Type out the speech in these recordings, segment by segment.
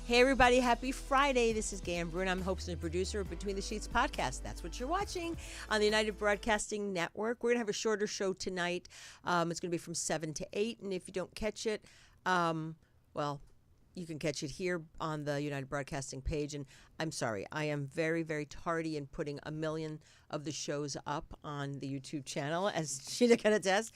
Hey everybody, happy Friday. This is Gaye Ann Bruno. I'm host and producer of Between the Sheets podcast. That's what you're watching on the United Broadcasting Network. We're going to have a shorter show tonight. It's going to be from 7 to 8, and if you don't catch it, you can catch it here on the United Broadcasting page. And I'm sorry, I am very, very tardy in putting a million of the shows up on the YouTube channel, as Sheena can attest.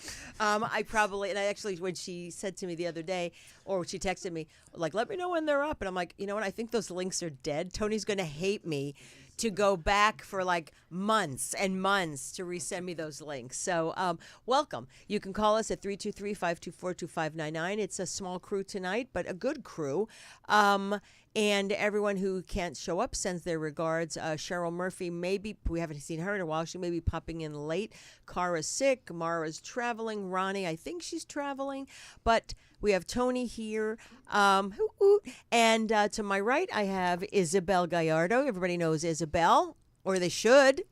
When she said to me the other day, or she texted me, like, let me know when they're up. And I'm like, you know what? I think those links are dead. Tony's going to hate me to go back for like months and months to resend me those links. So welcome. You can call us at 323-524-2599. It's a small crew tonight, but a good crew. And everyone who can't show up sends their regards. Cheryl Murphy, we haven't seen her in a while. She may be popping in late. Cara's sick. Mara's traveling. Ronnie, I think she's traveling. But we have Tony here. And to my right, I have Isabel Gallardo. Everybody knows Isabel, or they should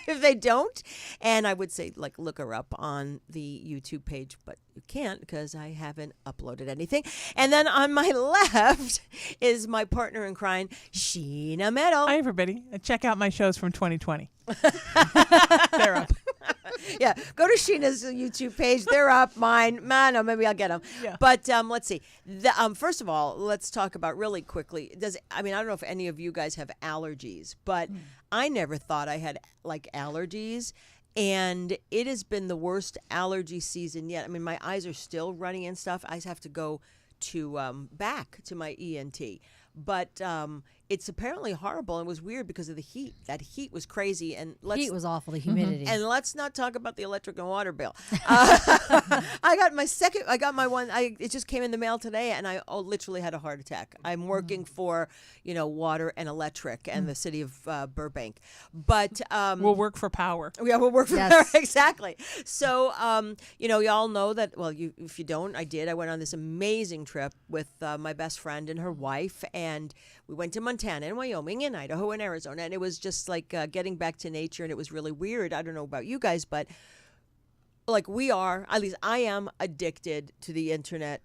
if they don't. And I would say, like, look her up on the YouTube page, but you can't because I haven't uploaded anything. And then on my left is my partner in crime, Sheena Metal. Hi, everybody. Check out my shows from 2020. They're up. Yeah, go to Sheena's YouTube page. They're up. Mine. No, maybe I'll get them. Yeah. But let's see. First of all, let's talk about really quickly. I don't know if any of you guys have allergies, but I never thought I had like allergies. And it has been the worst allergy season yet. I mean, my eyes are still running and stuff. I have to go to back to my ENT. But it's apparently horrible, and it was weird because of the heat. That heat was crazy. Heat was awful, the humidity. And let's not talk about the electric and water bill. I got my one. It just came in the mail today, and I literally had a heart attack. I'm working for, water and electric and the city of Burbank. But we'll work for power. Yeah, we'll work for power. Exactly. So, y'all know that, well, if you don't, I did. I went on this amazing trip with my best friend and her wife, and we went to Montana and Wyoming and Idaho and Arizona, and it was just like getting back to nature, and it was really weird. I don't know about you guys, but like at least I am addicted to the internet,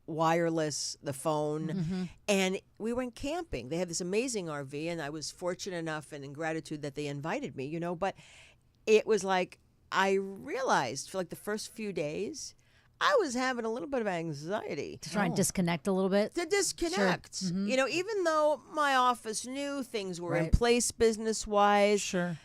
wireless, the phone, and we went camping. They had this amazing RV, and I was fortunate enough and in gratitude that they invited me, but it was like I realized for like the first few days, I was having a little bit of anxiety. To try and disconnect a little bit? To disconnect. Sure. Even though my office knew things were in place business-wise, sure.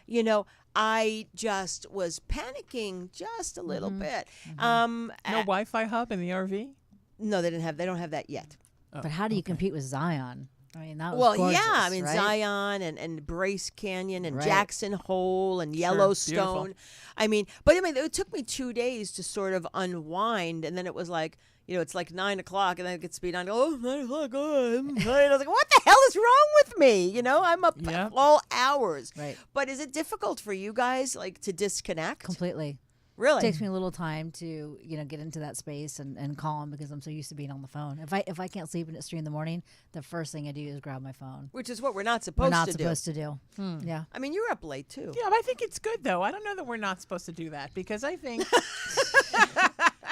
I just was panicking just a little bit. No Wi-Fi hub in the RV? No, they don't have that yet. But how do you compete with Zion? I mean, that was gorgeous, right? Zion and Bryce Canyon and Jackson Hole and Yellowstone. It took me 2 days to sort of unwind, and then it was like, it's like 9 o'clock, and then it gets to be 9 o'clock. I'm tired. I was like, what the hell is wrong with me? I'm up all hours. Right. But is it difficult for you guys, like, to disconnect? Completely. Really? It takes me a little time to, get into that space and calm because I'm so used to being on the phone. If I can't sleep and it's 3 in the morning, the first thing I do is grab my phone. Which is what we're not supposed to do. Yeah. I mean, you're up late too. Yeah, but I think it's good though. I don't know that we're not supposed to do that because I think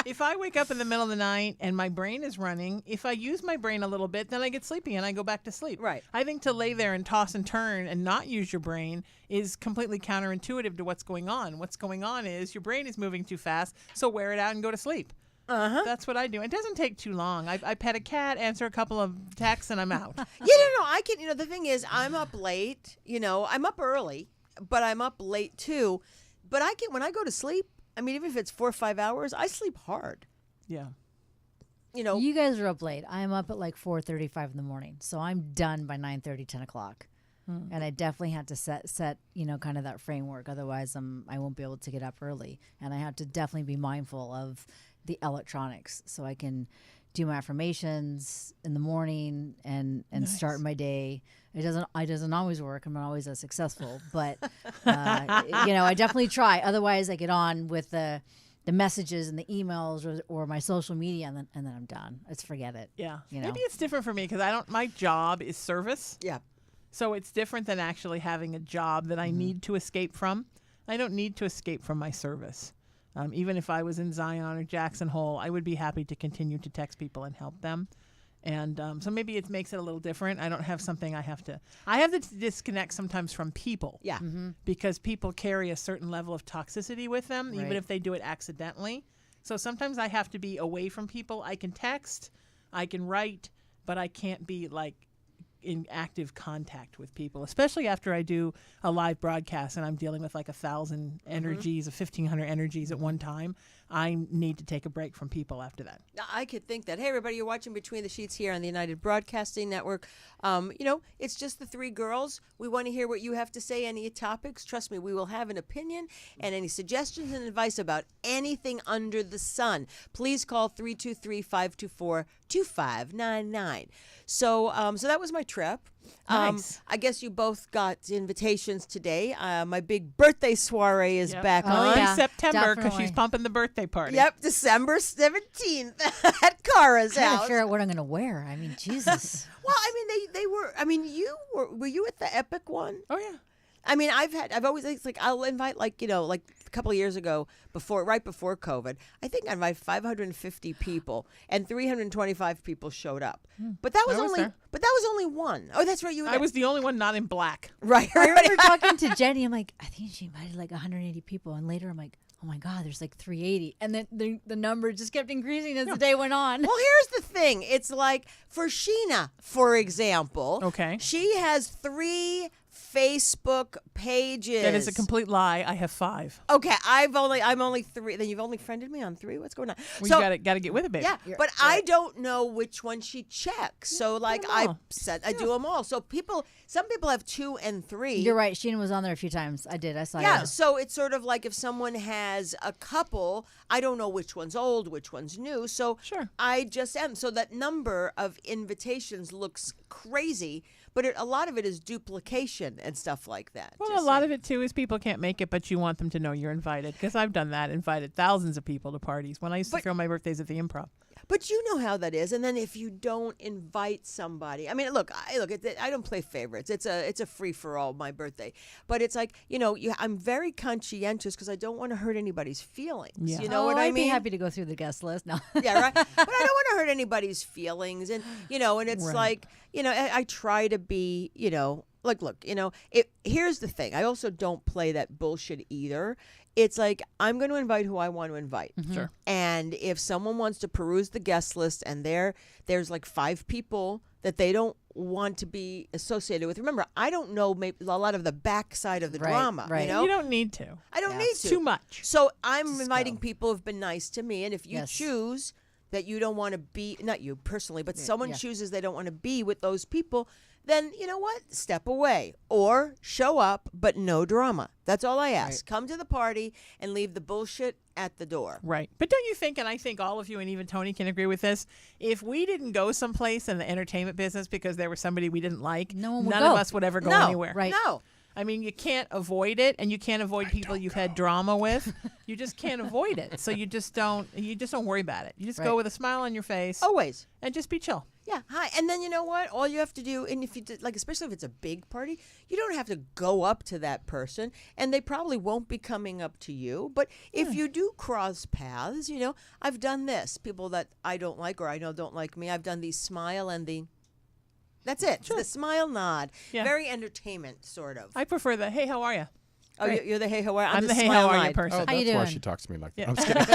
if I wake up in the middle of the night and my brain is running, if I use my brain a little bit, then I get sleepy and I go back to sleep. Right. I think to lay there and toss and turn and not use your brain is completely counterintuitive to what's going on. What's going on is your brain is moving too fast, so wear it out and go to sleep. That's what I do. It doesn't take too long. I pet a cat, answer a couple of texts, and I'm out. I can. The thing is, I'm up late. I'm up early, but I'm up late too. But when I go to sleep, even if it's 4 or 5 hours, I sleep hard. Yeah. You guys are up late. I'm up at like 4:35 in the morning, so I'm done by 9:30, 10 o'clock. And I definitely had to set kind of that framework. Otherwise, I won't be able to get up early. And I have to definitely be mindful of the electronics so I can do my affirmations in the morning and start my day. It doesn't always work. I'm not always as successful, but I definitely try. Otherwise, I get on with the messages and the emails or my social media, and then I'm done. Let's forget it. Yeah, maybe it's different for me because my job is service. Yeah. So it's different than actually having a job that I need to escape from. I don't need to escape from my service. Even if I was in Zion or Jackson Hole, I would be happy to continue to text people and help them. And so maybe it makes it a little different. I don't have something I have to disconnect sometimes from people. Yeah. Because people carry a certain level of toxicity with them, even Right. if they do it accidentally. So sometimes I have to be away from people. I can text, I can write, but I can't be like in active contact with people, especially after I do a live broadcast and I'm dealing with like 1,000 energies, 1,500 energies at one time. I need to take a break from people after that. I could think that. Hey, everybody, you're watching Between the Sheets here on the United Broadcasting Network. It's just the three girls. We want to hear what you have to say, any topics. Trust me, we will have an opinion and any suggestions and advice about anything under the sun. Please call 323-524-2599. So that was my trip. Nice. I guess you both got invitations today. My big birthday soiree is back Oh, on. yeah. September, because definitely. she's pumping the birthday party. Yep, December 17th at Cara's Trying to house. figure out what I'm gonna wear. I mean, Jesus. Well, I mean, they were. I mean, were you at the Epic one? Oh, yeah. I mean, I've always, it's like, I'll invite, like a couple of years ago, right before COVID, I think I invited 550 people, and 325 people showed up. But that was I was only, there. one. Oh, that's right, you were I there. was the only one not in black. Right. I remember talking to Jenny. I'm like, I think she invited like 180 people, and later I'm like, oh my God, there's like 380, and then the number just kept increasing as the day went on. Well, here's the thing. It's like for Sheena, for example. Okay. She has 3 Facebook pages. That is a complete lie. I have 5. Okay, I'm only 3. Then you've only friended me on 3. What's going on? Well, So you gotta get with it, baby. yeah, but I don't know which one she checks. So like them I all. said, I do them all. So some people have 2 and 3. You're right. Sheena was on there a few times. I saw Yeah, her. so it's sort of like if someone has a couple, I don't know which one's old, which one's new. So Sure. I just am. So that number of invitations looks crazy, but a lot of it is duplication and stuff like that. Well, a lot of it too is people can't make it, but you want them to know you're invited. Because I've done that, invited thousands of people to parties when I used to throw my birthdays at the Improv. But you know how that is. And then if you don't invite somebody, I mean, look, I don't play favorites. It's a free for all, my birthday. But it's like, I'm very conscientious because I don't want to hurt anybody's feelings. Yeah. You know what I I'd mean? be happy to go through the guest list. No. Yeah, right. But I don't want to hurt anybody's feelings, and and it's Right. like, I try to be, look, here's the thing. I also don't play that bullshit either. It's like I'm going to invite who I want to invite. Sure. And if someone wants to peruse the guest list and there's like 5 people that they don't want to be associated with. Remember, I don't know maybe a lot of the backside of the Right, drama. right. You know? You don't need to. I don't Yeah. need It's to. too much. So I'm Just inviting go. people who've been nice to me, and if you Yes. choose that you don't want to be, not you personally, but someone yeah. chooses they don't want to be with those people, then you know what? Step away or show up, but no drama. That's all I ask. Right. Come to the party and leave the bullshit at the door. Right. But don't you think, and I think all of you and even Tony can agree with this, if we didn't go someplace in the entertainment business because there was somebody we didn't like, No one would none go. of us would ever go No. anywhere. Right. No. I mean, you can't avoid it, and you can't avoid people you've had drama with. You just can't avoid it. So you just don't worry about it. You just go Right. with a smile on your face Always. and just be chill. Yeah. Hi. And then you know what? All you have to do, and if you did, especially if it's a big party, you don't have to go up to that person, and they probably won't be coming up to you. But if you do cross paths, I've done this. People that I don't like or I know don't like me, I've done the smile and the. That's it. The smile nod. Yeah. Very entertainment, sort of. I prefer the, hey, how are you? Oh, you're the hey, how are you? I'm the hey, smile how are you nod. person. Oh, How you that's why doing? she talks to me like that. Yeah. I'm just kidding.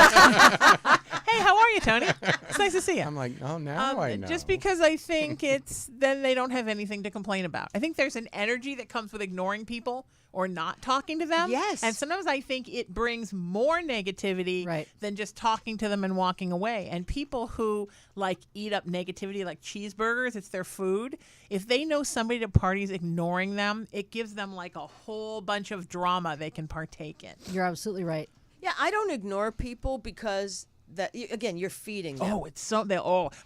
Hey, how are you, Tony? It's nice to see you. I'm like, oh, now I know. Just because I think then they don't have anything to complain about. I think there's an energy that comes with ignoring people or not talking to them. Yes. And sometimes I think it brings more negativity Right. than just talking to them and walking away. And people who eat up negativity like cheeseburgers, it's their food. If they know somebody at a party's ignoring them, it gives them a whole bunch of drama they can partake in. You're absolutely right. Yeah, I don't ignore people because again, you're feeding them. Oh, it's so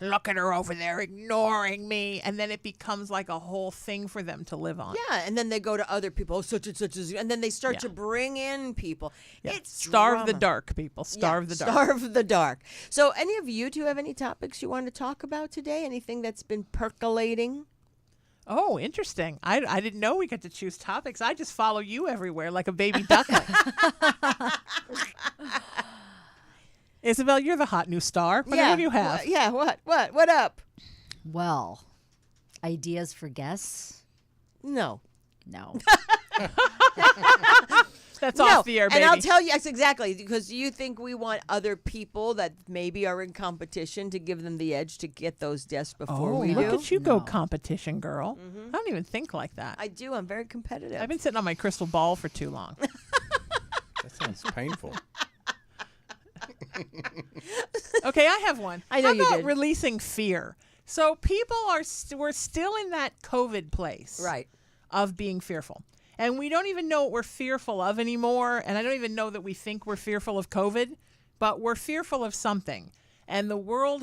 look at her over there ignoring me, and then it becomes like a whole thing for them to live on. Yeah, and then they go to other people, such and such, and then they start Yeah. to bring in people. Yeah. It's Starve the drama. dark, people. Starve the dark. Starve the dark. So, any of you two have any topics you want to talk about today? Anything that's been percolating? Oh, interesting. I didn't know we got to choose topics. I just follow you everywhere like a baby duckling. Isabel, you're the hot new star. What have you have? What up? Well, ideas for guests? No. No. That's off the air, baby. And I'll tell you, yes, exactly, because you think we want other people that maybe are in competition to give them the edge to get those guests before we look do. at you go, competition girl. I don't even think like that. I do. I'm very competitive. I've been sitting on my crystal ball for too long. That sounds painful. Okay, I have one. I know How you about did. releasing fear? So people we're still in that COVID place, Right. of being fearful. And we don't even know what we're fearful of anymore. And I don't even know that we think we're fearful of COVID, but we're fearful of something. And the world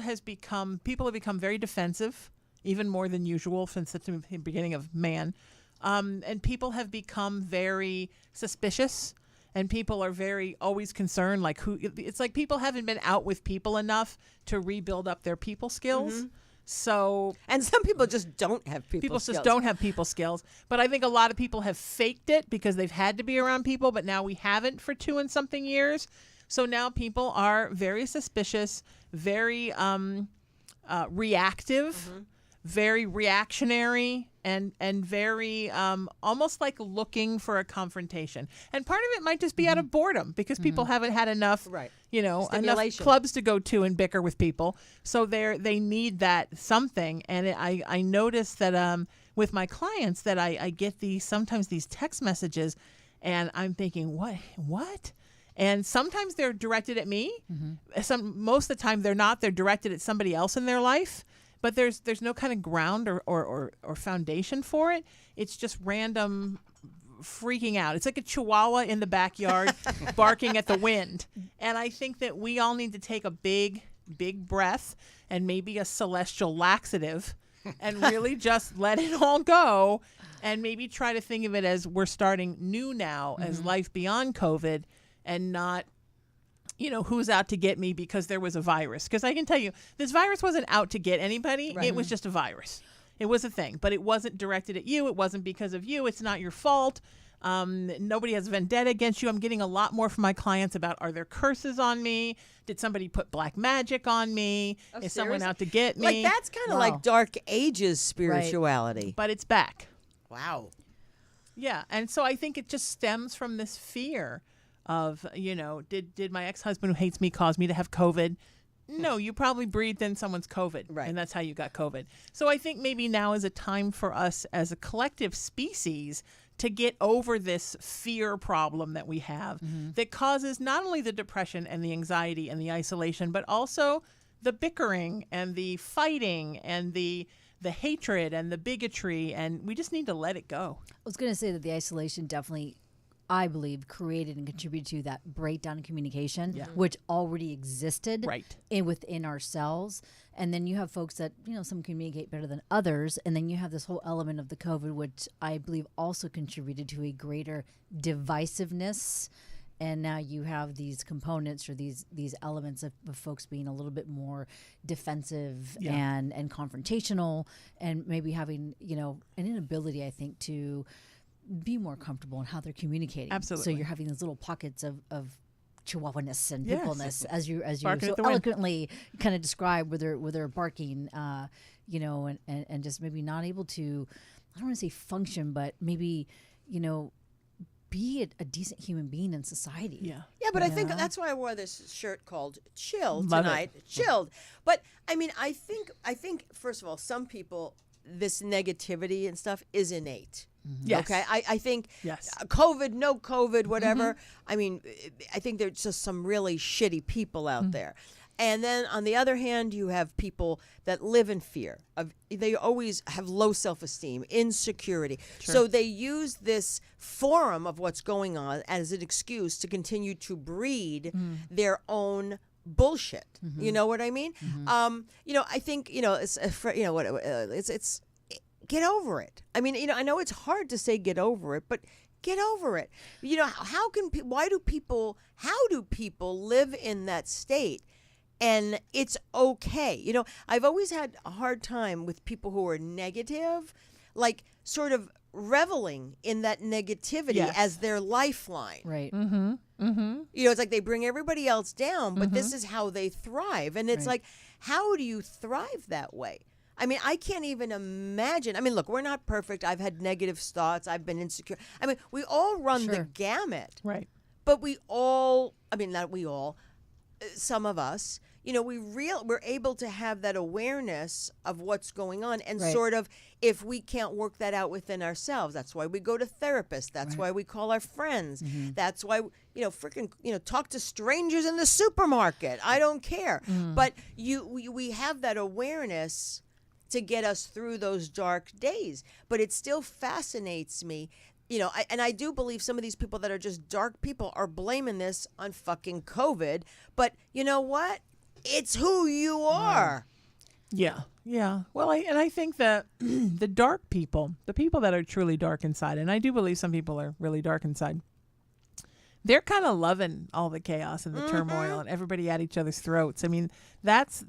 people have become very defensive, even more than usual since the beginning of man. And people have become very suspicious. And people are very always concerned, like it's like people haven't been out with people enough to rebuild up their people skills. So And some people just don't have people skills. just don't have people skills. But I think a lot of people have faked it because they've had to be around people, but now we haven't for 2 and something years. So now people are very suspicious, very reactive, very reactionary, and very almost like looking for a confrontation. And part of it might just be out of boredom because people haven't had enough, Right. enough Stimulation. clubs to go to and bicker with people. So they need that something. And I noticed that with my clients that I get sometimes these text messages, and I'm thinking, what? And sometimes they're directed at me. Most of the time they're not. They're directed at somebody else in their life. But there's no kind of ground or foundation for it. It's just random freaking out. It's like a chihuahua in the backyard barking at the wind. And I think that we all need to take a big breath and maybe a celestial laxative and really just let it all go and maybe try to think of it as we're starting new now as life beyond COVID and not who's out to get me because there was a virus. Because I can tell you, this virus wasn't out to get anybody. Right. It was just a virus. It was a thing, but it wasn't directed at you. It wasn't because of you. It's not your fault. Nobody has vendetta against you. I'm getting a lot more from my clients about, are there curses on me? Did somebody put black magic on me? Is someone seriously? out to get me? Like, that's kind of Wow. like Dark Ages spirituality. But it's back. Wow. Yeah, and so I think it just stems from this fear of, did my ex-husband who hates me cause me to have COVID? No, you probably breathed in someone's COVID, Right. and that's how you got COVID. So I think maybe now is a time for us as a collective species to get over this fear problem that we have that causes not only the depression and the anxiety and the isolation, but also the bickering and the fighting and the hatred and the bigotry, and we just need to let it go. I was going to say that the isolation definitely, I believe, created and contributed to that breakdown in communication, which already existed within ourselves. And then you have folks that, some communicate better than others. And then you have this whole element of the COVID, which I believe also contributed to a greater divisiveness. And now you have these components or these elements of folks being a little bit more defensive and confrontational, and maybe having, an inability, I think, to be more comfortable in how they're communicating. Absolutely. So you're having these little pockets of chihuahuaness and Yes. pimpleness, as you Barking so at the wind. eloquently kind of describe, where they're barking, and just maybe not able to, I don't want to say function, but maybe, be a decent human being in society. Yeah. Yeah, but I think that's why I wore this shirt called Chill Love it. tonight. Chilled. But I mean, I think first of all, some people, this negativity and stuff is innate. Yes. Okay. I think Yes. COVID, no COVID, whatever. I mean, I think there's just some really shitty people out there. And then on the other hand, you have people that live in fear. They always have low self-esteem, insecurity. So they use this forum of what's going on as an excuse to continue to breed their own bullshit. You know what I mean? I think it's get over it. I mean, I know it's hard to say get over it, but get over it. How do people live in that state? And it's okay. I've always had a hard time with people who are negative, like sort of reveling in that negativity as their lifeline. Right. It's like they bring everybody else down, but this is how they thrive. And it's like, how do you thrive that way? I mean, I can't even imagine. I mean, look, we're not perfect. I've had negative thoughts. I've been insecure. I mean, we all run the gamut. Right. But we all, I mean, not we all, some of us, you know, we're able to have that awareness of what's going on, and sort of, if we can't work that out within ourselves, that's why we go to therapists. That's why we call our friends. That's why, you know, freaking, you know, talk to strangers in the supermarket. I don't care. But we have that awareness to get us through those dark days. But it still fascinates me. You know, I do believe some of these people that are just dark people are blaming this on fucking COVID. But you know what? It's who you are. Yeah. Well, I think that the dark people, the people that are truly dark inside, and I do believe some people are really dark inside, they're kind of loving all the chaos and the turmoil and everybody at each other's throats. I mean, that's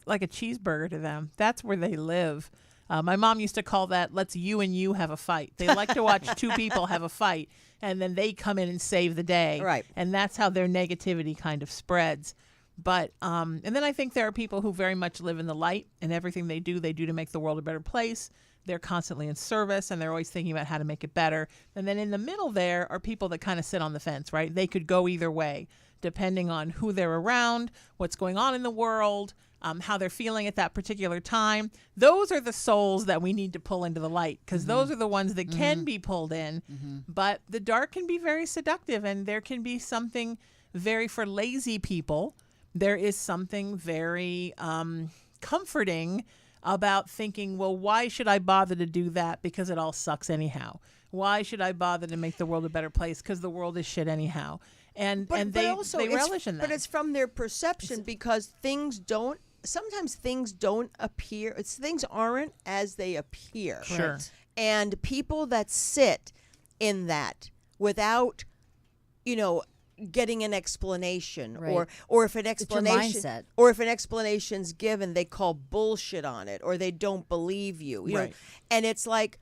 like a cheeseburger to them. That's where they live. My mom used to call that, let's you and you have a fight. They like to watch two people have a fight, and then they come in and save the day. Right. And that's how their negativity kind of spreads. But, and then I think there are people who very much live in the light, and everything they do to make the world a better place. They're constantly in service, and they're always thinking about how to make it better. And then in the middle there are people that kind of sit on the fence, right? They could go either way, depending on who they're around, what's going on in the world, how they're feeling at that particular time. Those are the souls that we need to pull into the light, because those are the ones that can be pulled in. But the dark can be very seductive, and there can be something very, for lazy people, there is something very comforting about thinking, well, why should I bother to do that? Because it all sucks anyhow. Why should I bother to make the world a better place? Because the world is shit anyhow. And they relish in that. But it's from their perception, because sometimes things don't appear. Things aren't as they appear. Sure. And people that sit in that without, you know, getting an explanation, or if an explanation's given, they call bullshit on it, or they don't believe you. You know? And it's like,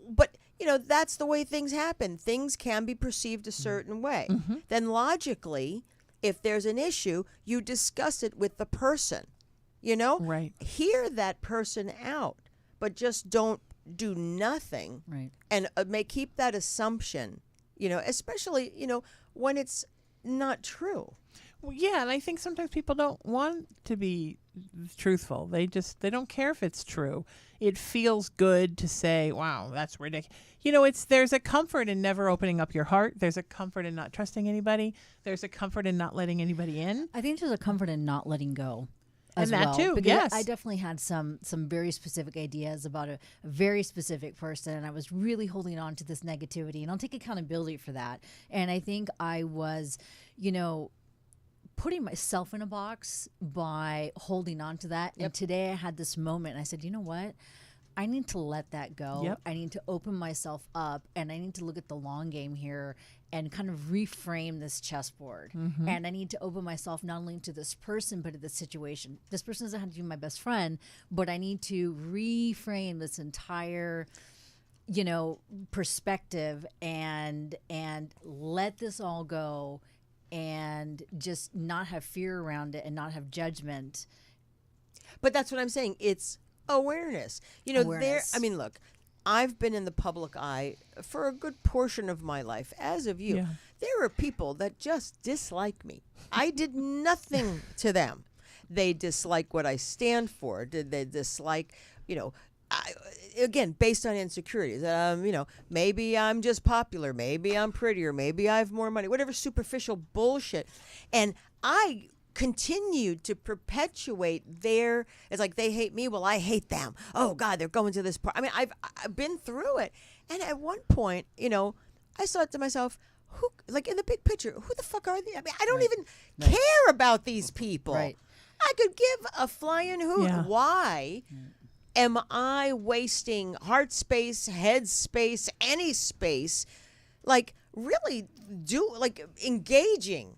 but you know, that's the way things happen. Things can be perceived a certain way. Then logically, if there's an issue, you discuss it with the person. You know, hear that person out, but just don't do nothing. And may keep that assumption. You know, especially, you know, when it's not true. Well, yeah, and I think sometimes people don't want to be truthful. They don't care if it's true. It feels good to say, wow, that's ridiculous. You know, there's a comfort in never opening up your heart. There's a comfort in not trusting anybody. There's a comfort in not letting anybody in. I think there's a comfort in not letting go. And that too, yes. I definitely had some very specific ideas about a very specific person, and I was really holding on to this negativity, and I'll take accountability for that. And I think I was, you know, putting myself in a box by holding on to that. And today I had this moment, and I said, you know what? I need to let that go. I need to open myself up, and I need to look at the long game here and kind of reframe this chessboard. And I need to open myself not only to this person, but to the situation. This person doesn't have to be my best friend, but I need to reframe this entire, you know, perspective and let this all go, and just not have fear around it and not have judgment. But that's what I'm saying. It's awareness. You know, I mean, look, I've been in the public eye for a good portion of my life, as of you. There are people that just dislike me. I did nothing to them. They dislike what I stand for. They dislike, you know, again, based on insecurities. You know, maybe I'm just popular. Maybe I'm prettier. Maybe I have more money. Whatever superficial bullshit. And I continued to perpetuate it's like they hate me, well, I hate them. Oh God, they're going to this part. I mean, I've been through it. And at one point, you know, I thought to myself, who, like in the big picture, who the fuck are they? I mean, I don't even care about these people. I could give a flying hoot. Why am I wasting heart space, head space, any space, like really engaging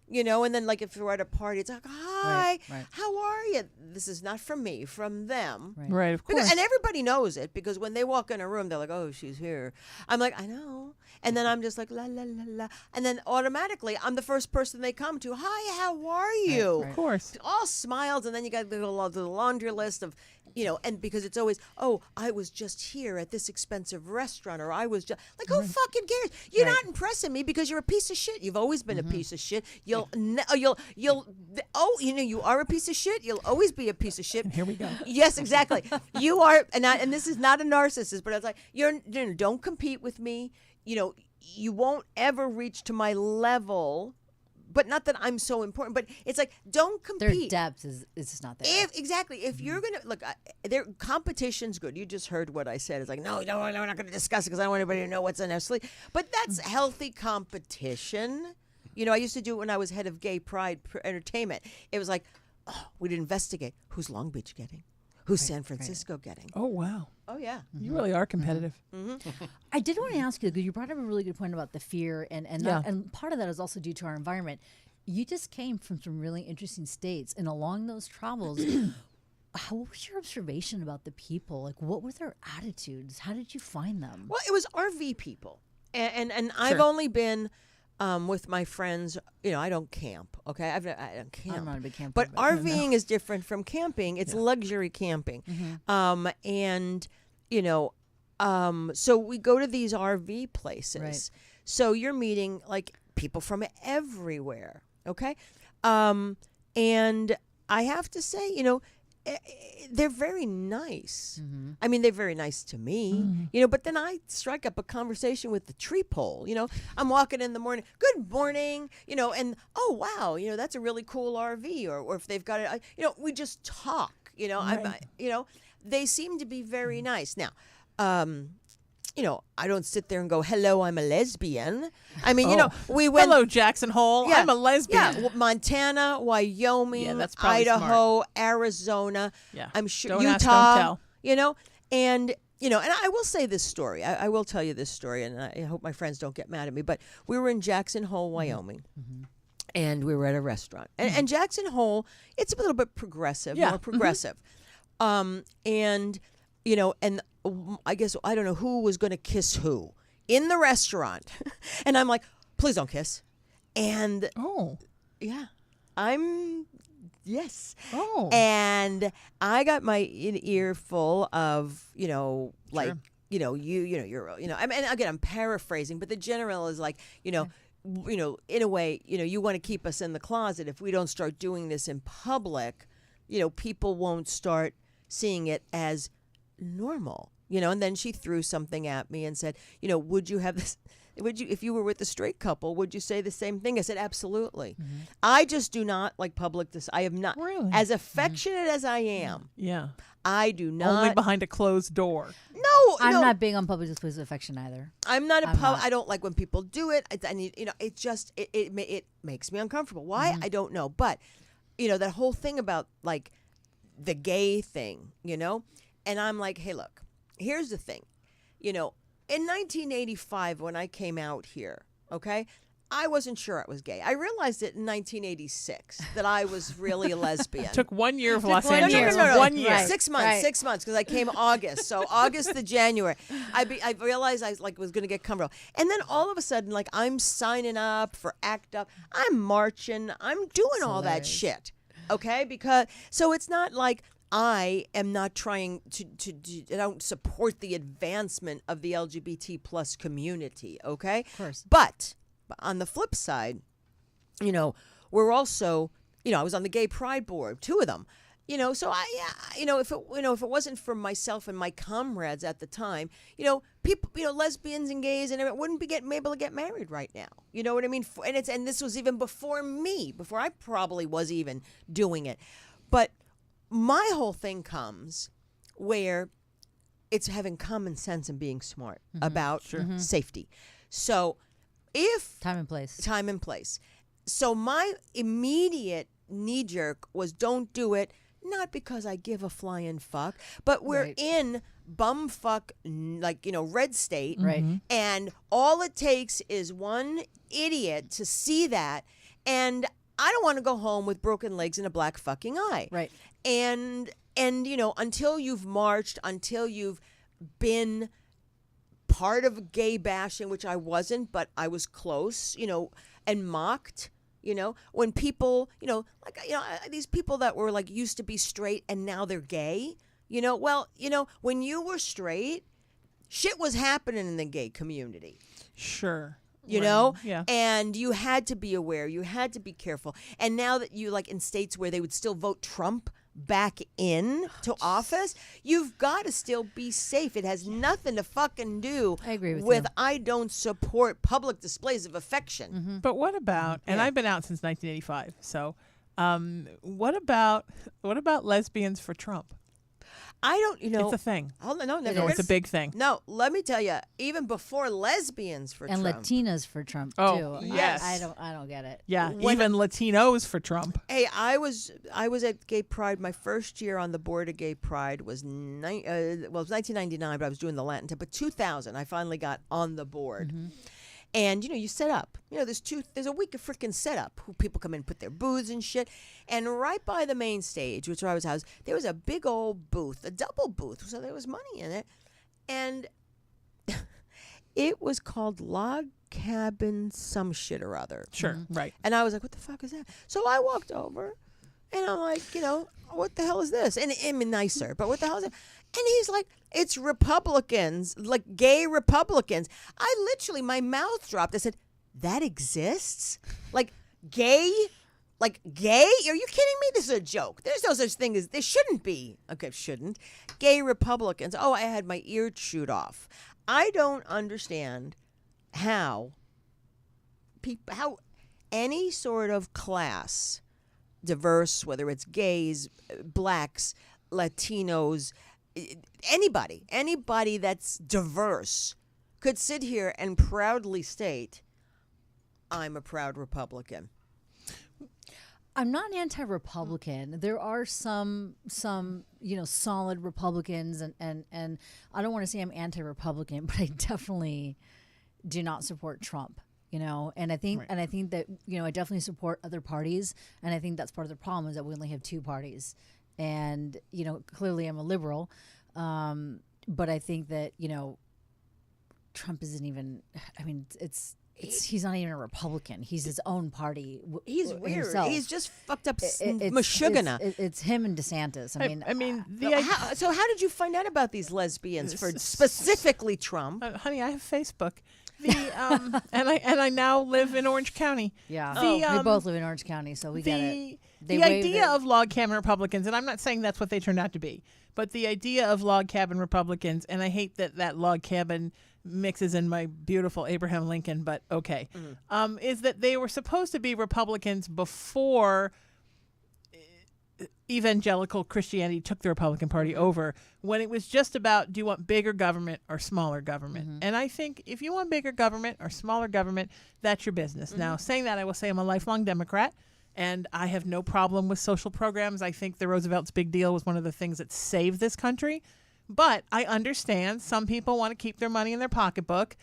you know, and then like if we're at a party, it's like, hi, Right. how are you? This is not from me, from them. Right, of course. And everybody knows it because when they walk in a room, they're like, oh, she's here. I'm like, I know. And then I'm just like, la, la, la, la. And then automatically, I'm the first person they come to. Hi, how are you? Of course. All smiles. And then you got the laundry list of, you know, and because it's always, oh, I was just here at this expensive restaurant, or I was just, like, who fucking cares? You're not impressing me because you're a piece of shit. You've always been a piece of shit. You know, you are a piece of shit. You'll always be a piece of shit. And here we go. Yes, exactly. You are, and this is not a narcissist, but it's like, don't compete with me. You know, you won't ever reach to my level. But not that I'm so important, but it's like, don't compete. Their depth is just not there. If you're gonna look, their competition's good. You just heard what I said. It's like, no, we're not gonna discuss it because I don't want anybody to know what's in their sleep. But that's healthy competition. You know, I used to do it when I was head of Gay Pride Entertainment. It was like, oh, we'd investigate who's Long Beach getting, who's San Francisco getting. Oh, wow. Oh yeah. You really are competitive. I did want to ask you, because you brought up a really good point about the fear, and part of that is also due to our environment. You just came from some really interesting states, and along those travels, what was your observation about the people? Like, what were their attitudes? How did you find them? Well, it was RV people, and I've only been with my friends. You know, I don't camp. Okay, I don't camp. I'm not a big camper, But RVing is different from camping. It's luxury camping, and you know, so we go to these RV places. Right. So you're meeting like people from everywhere. Okay, and I have to say, you know, they're very nice. I mean, they're very nice to me, you know, but then I strike up a conversation with the tree pole. You know, I'm walking in the morning, good morning, you know, and oh, wow, you know, that's a really cool RV, or if they've got it, you know, we just talk, you know, you know, they seem to be very nice. Now, you know, I don't sit there and go, hello, I'm a lesbian. I mean, you know, we went. Hello, Jackson Hole. I'm a lesbian. Yeah, Montana, Wyoming, that's probably Idaho, Arizona. Yeah. I'm sure Don't Utah. ask, don't tell. You know, and you know, and I will say this story. I will tell you this story, and I hope my friends don't get mad at me. But we were in Jackson Hole, Wyoming. And we were at a restaurant. And Jackson Hole, it's a little bit progressive, more progressive. And, you know, and I guess, I don't know who was going to kiss who in the restaurant. And I'm like, please don't kiss. And yeah, yes. Oh. And I got my ear full of, you know, like, you know, you're, you know, I mean, again, I'm paraphrasing, but the general is like, you know, in a way, you know, you want to keep us in the closet. If we don't start doing this in public, you know, people won't start seeing it as normal, you know. And then she threw something at me and said, you know, would you have this? Would you, if you were with a straight couple, would you say the same thing? I said, absolutely. I just do not like public. I am not as affectionate as I am. Yeah. I do not. Only behind a closed door. No, I'm not big on public displays of affection either. I'm not I don't like when people do it. I need, you know, it just it makes me uncomfortable. Why? I don't know. But you know, that whole thing about like the gay thing, you know, and I'm like, hey, look, here's the thing, you know, in 1985 when I came out here, okay, I wasn't sure I was gay. I realized it in 1986 that I was really a lesbian. Took 1 year of Los one Angeles. year. No. 1 year. Right. 6 months. 6 months because I came August. So August to January, I realized I was going to get comfortable, and then all of a sudden, like I'm signing up for ACT UP, I'm marching, I'm doing all that shit. Okay, because so it's not like I am not trying to I don't support the advancement of the LGBT plus community. Okay, Of course. but on the flip side, you know, we're also, you know, I was on the Gay Pride Board, 2 of them, you know, so if it wasn't for myself and my comrades at the time, you know, people, you know, lesbians and gays and everything wouldn't be able to get married right now. You know what I mean? And this was even before me, before I probably was even doing it. But my whole thing comes where it's having common sense and being smart about safety. So if Time and place. So my immediate knee jerk was don't do it, not because I give a flying fuck, but we're in bumfuck, like, you know, red state. Right. And all it takes is one idiot to see that. And I don't want to go home with broken legs and a black fucking eye. Right. And until you've marched, until you've been part of gay bashing, which I wasn't, but I was close, and mocked, when people, these people that were like used to be straight and now they're gay, when you were straight, shit was happening in the gay community. Sure. Yeah. And you had to be aware, you had to be careful. And now that you like in states where they would still vote Trump back in to office, you've got to still be safe. It has nothing to fucking do I agree with you. I don't support public displays of affection. Mm-hmm. But what about, and I've been out since 1985, so what about lesbians for Trump? I don't, It's a thing. Oh, no, never. No, it's a big thing. No, let me tell you, even before lesbians for and Trump. Latinas for Trump Oh, too. yes. I don't get it. Yeah, even Latinos for Trump. Hey, I was at Gay Pride. My first year on the board of Gay Pride was it was 1999, but I was doing the Latin tip. But 2000, I finally got on the board. Mm-hmm. And you set up. There's a week of freaking setup. People come in, put their booths and shit. And right by the main stage, which I was housed, there was a big old booth, a double booth. So there was money in it, and it was called Log Cabin some shit or other. Sure, right. And I was like, what the fuck is that? So I walked over, and I'm like, what the hell is this? And I mean, nicer, but what the hell is it? And he's like, it's Republicans, like gay Republicans. I literally, my mouth dropped. I said, that exists? Like gay? Like gay? Are you kidding me? This is a joke. There's no such thing as, there shouldn't be. Okay, shouldn't. Gay Republicans. Oh, I had my ear chewed off. I don't understand how any sort of class, diverse, whether it's gays, blacks, Latinos, anybody that's diverse could sit here and proudly state, I'm a proud Republican. I'm not anti-Republican. There are some solid Republicans, and I don't want to say I'm anti-Republican, but I definitely do not support Trump. And I think that I definitely support other parties, and I think that's part of the problem is that we only have two parties. And, clearly I'm a liberal, but I think that, Trump isn't even, he's not even a Republican. He's his own party. He's weird. Himself. He's just fucked up Meshuggah. It's him and DeSantis. So how did you find out about these lesbians for specifically Trump? Honey, I have Facebook. And I now live in Orange County. Yeah, we both live in Orange County, so we get it. The idea of log cabin Republicans, and I'm not saying that's what they turned out to be, but the idea of log cabin Republicans, and I hate that log cabin mixes in my beautiful Abraham Lincoln, but okay, is that they were supposed to be Republicans before evangelical Christianity took the Republican Party over, when it was just about, do you want bigger government or smaller government? And I think if you want bigger government or smaller government, that's your business. Now, saying that, I will say I'm a lifelong Democrat, and I have no problem with social programs. I think the Roosevelt's big deal was one of the things that saved this country. But I understand some people want to keep their money in their pocketbook.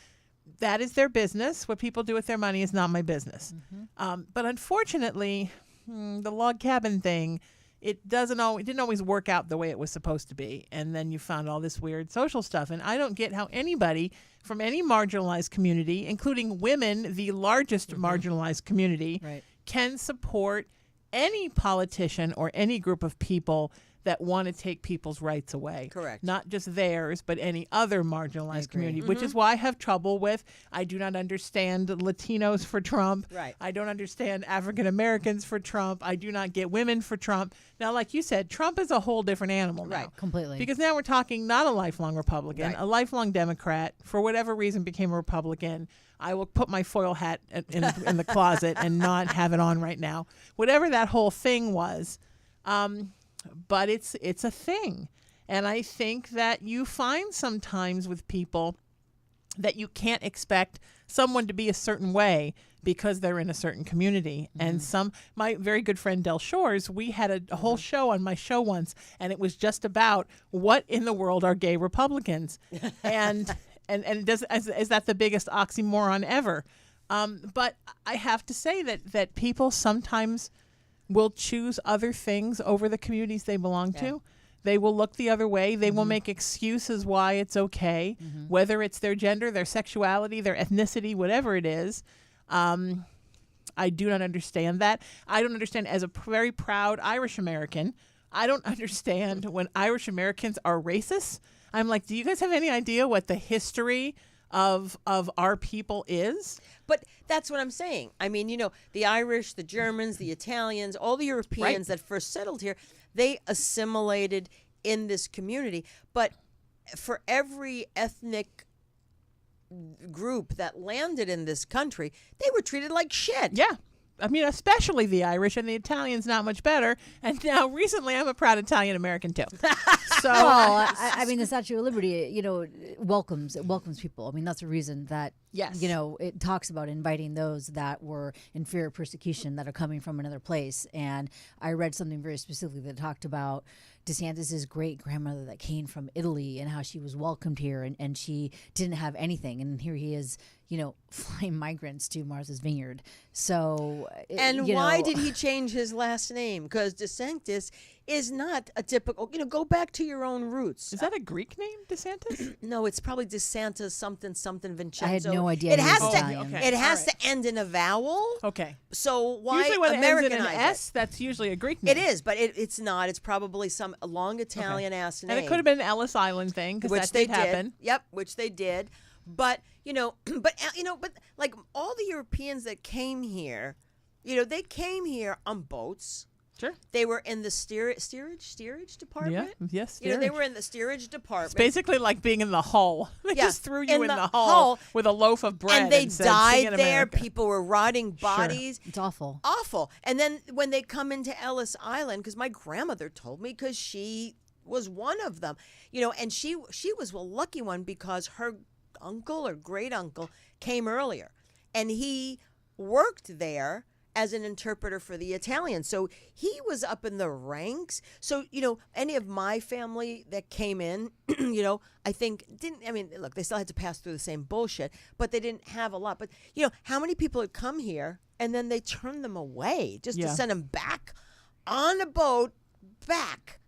That is their business. What people do with their money is not my business. But unfortunately, the log cabin thing, it didn't always work out the way it was supposed to be. And then you found all this weird social stuff. And I don't get how anybody from any marginalized community, including women, the largest marginalized community, can support any politician or any group of people that want to take people's rights away. Correct. Not just theirs, but any other marginalized community, which is why I have trouble with, I do not understand Latinos for Trump. Right. I don't understand African Americans for Trump. I do not get women for Trump. Now, like you said, Trump is a whole different animal now. Right, completely. Because now we're talking not a lifelong Republican, a lifelong Democrat, for whatever reason became a Republican. I will put my foil hat in the closet and not have it on right now. Whatever that whole thing was, but it's a thing. And I think that you find sometimes with people that you can't expect someone to be a certain way because they're in a certain community. And my very good friend Del Shores, we had a whole show on my show once, and it was just about what in the world are gay Republicans. And is that the biggest oxymoron ever? But I have to say that people sometimes will choose other things over the communities they belong to. They will look the other way. They will make excuses why it's okay, whether it's their gender, their sexuality, their ethnicity, whatever it is. I do not understand that. I don't understand, as a very proud Irish American, I don't understand when Irish Americans are racist. I'm like, do you guys have any idea what the history of our people is? But that's what I'm saying. I mean, the Irish, the Germans, the Italians, all the Europeans that first settled here, they assimilated in this community. But for every ethnic group that landed in this country, they were treated like shit. Yeah. I mean, especially the Irish, and the Italians not much better. And now recently I'm a proud Italian American too. So well, I mean, the Statue of Liberty, welcomes people. I mean, that's a reason that, yes, it talks about inviting those that were in fear of persecution that are coming from another place. And I read something very specifically that talked about DeSantis's great grandmother that came from Italy and how she was welcomed here and she didn't have anything. And here he is, flying migrants to Martha's Vineyard. So, and why did he change his last name? Because DeSantis is not a typical, go back to your own roots. Is that a Greek name, DeSantis? No, it's probably DeSantis something Vincenzo. I had no idea. It has to end in a vowel. Okay. So why usually when Americanize it ends in an S, that's usually a Greek name. It is, but it's not. It's probably some long Italian ass name. And it could have been an Ellis Island thing, because that did happen. Yep, which they did. But but like all the Europeans that came here, they came here on boats. Sure. They were in the steerage department. Yeah. Yes. They were in the steerage department. It's basically like being in the hull. They just threw you in the hull with a loaf of bread. And they said, died there. America. People were rotting bodies. It's awful. Awful. And then when they come into Ellis Island, because my grandmother told me, because she was one of them, and she was a lucky one because her uncle or great uncle came earlier, and he worked there as an interpreter for the Italians. So he was up in the ranks. So, any of my family that came in, I think look, they still had to pass through the same bullshit, but they didn't have a lot. But, how many people had come here and then they turned them away just to send them back on a boat back,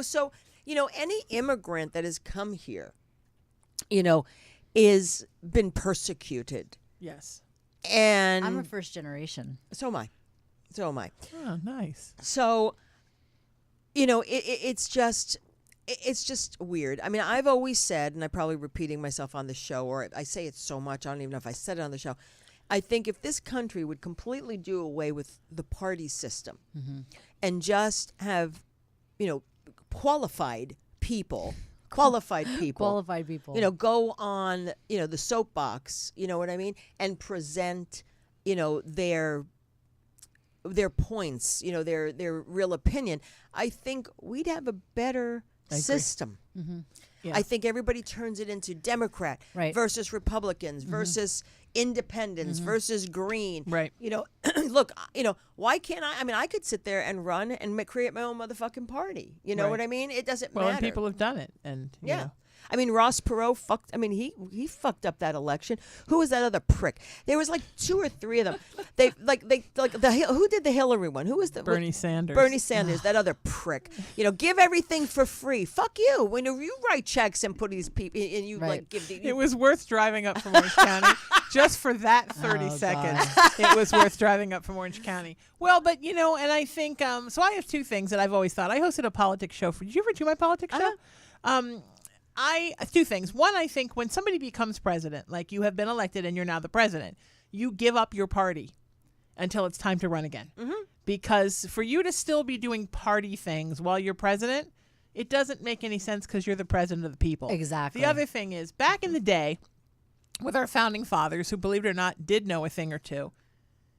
so, any immigrant that has come here, is been persecuted. Yes. And I'm a first generation. So am I. Oh, nice. So, it's just weird. I mean, I've always said, and I'm probably repeating myself on the show, or I say it so much, I don't even know if I said it on the show. I think if this country would completely do away with the party system and just have, qualified people, go on, the soapbox, what I mean, and present, their points, their real opinion, I think we'd have a better system. Yeah. I think everybody turns it into Democrat versus Republicans versus independents versus green. Right. Look, why can't I? I mean, I could sit there and run and create my own motherfucking party. You know what I mean? It doesn't matter. Well, and people have done it, and you know. I mean, Ross Perot fucked. I mean, he fucked up that election. Who was that other prick? There was like 2 or 3 of them. They who did the Hillary one? Who was the Bernie Sanders? Bernie Sanders, that other prick. Give everything for free. Fuck you. When you write checks and put these people and you like give the. It was worth driving up from Orange County just for that 30 seconds. It was worth driving up from Orange County. Well, but and I think so. I have 2 things that I've always thought. I hosted a politics show. Did you ever do my politics show? 2 things. One, I think when somebody becomes president, like you have been elected and you're now the president, you give up your party until it's time to run again. Because for you to still be doing party things while you're president, it doesn't make any sense because you're the president of the people. Exactly. The other thing is, back in the day, with our founding fathers, who, believe it or not, did know a thing or two,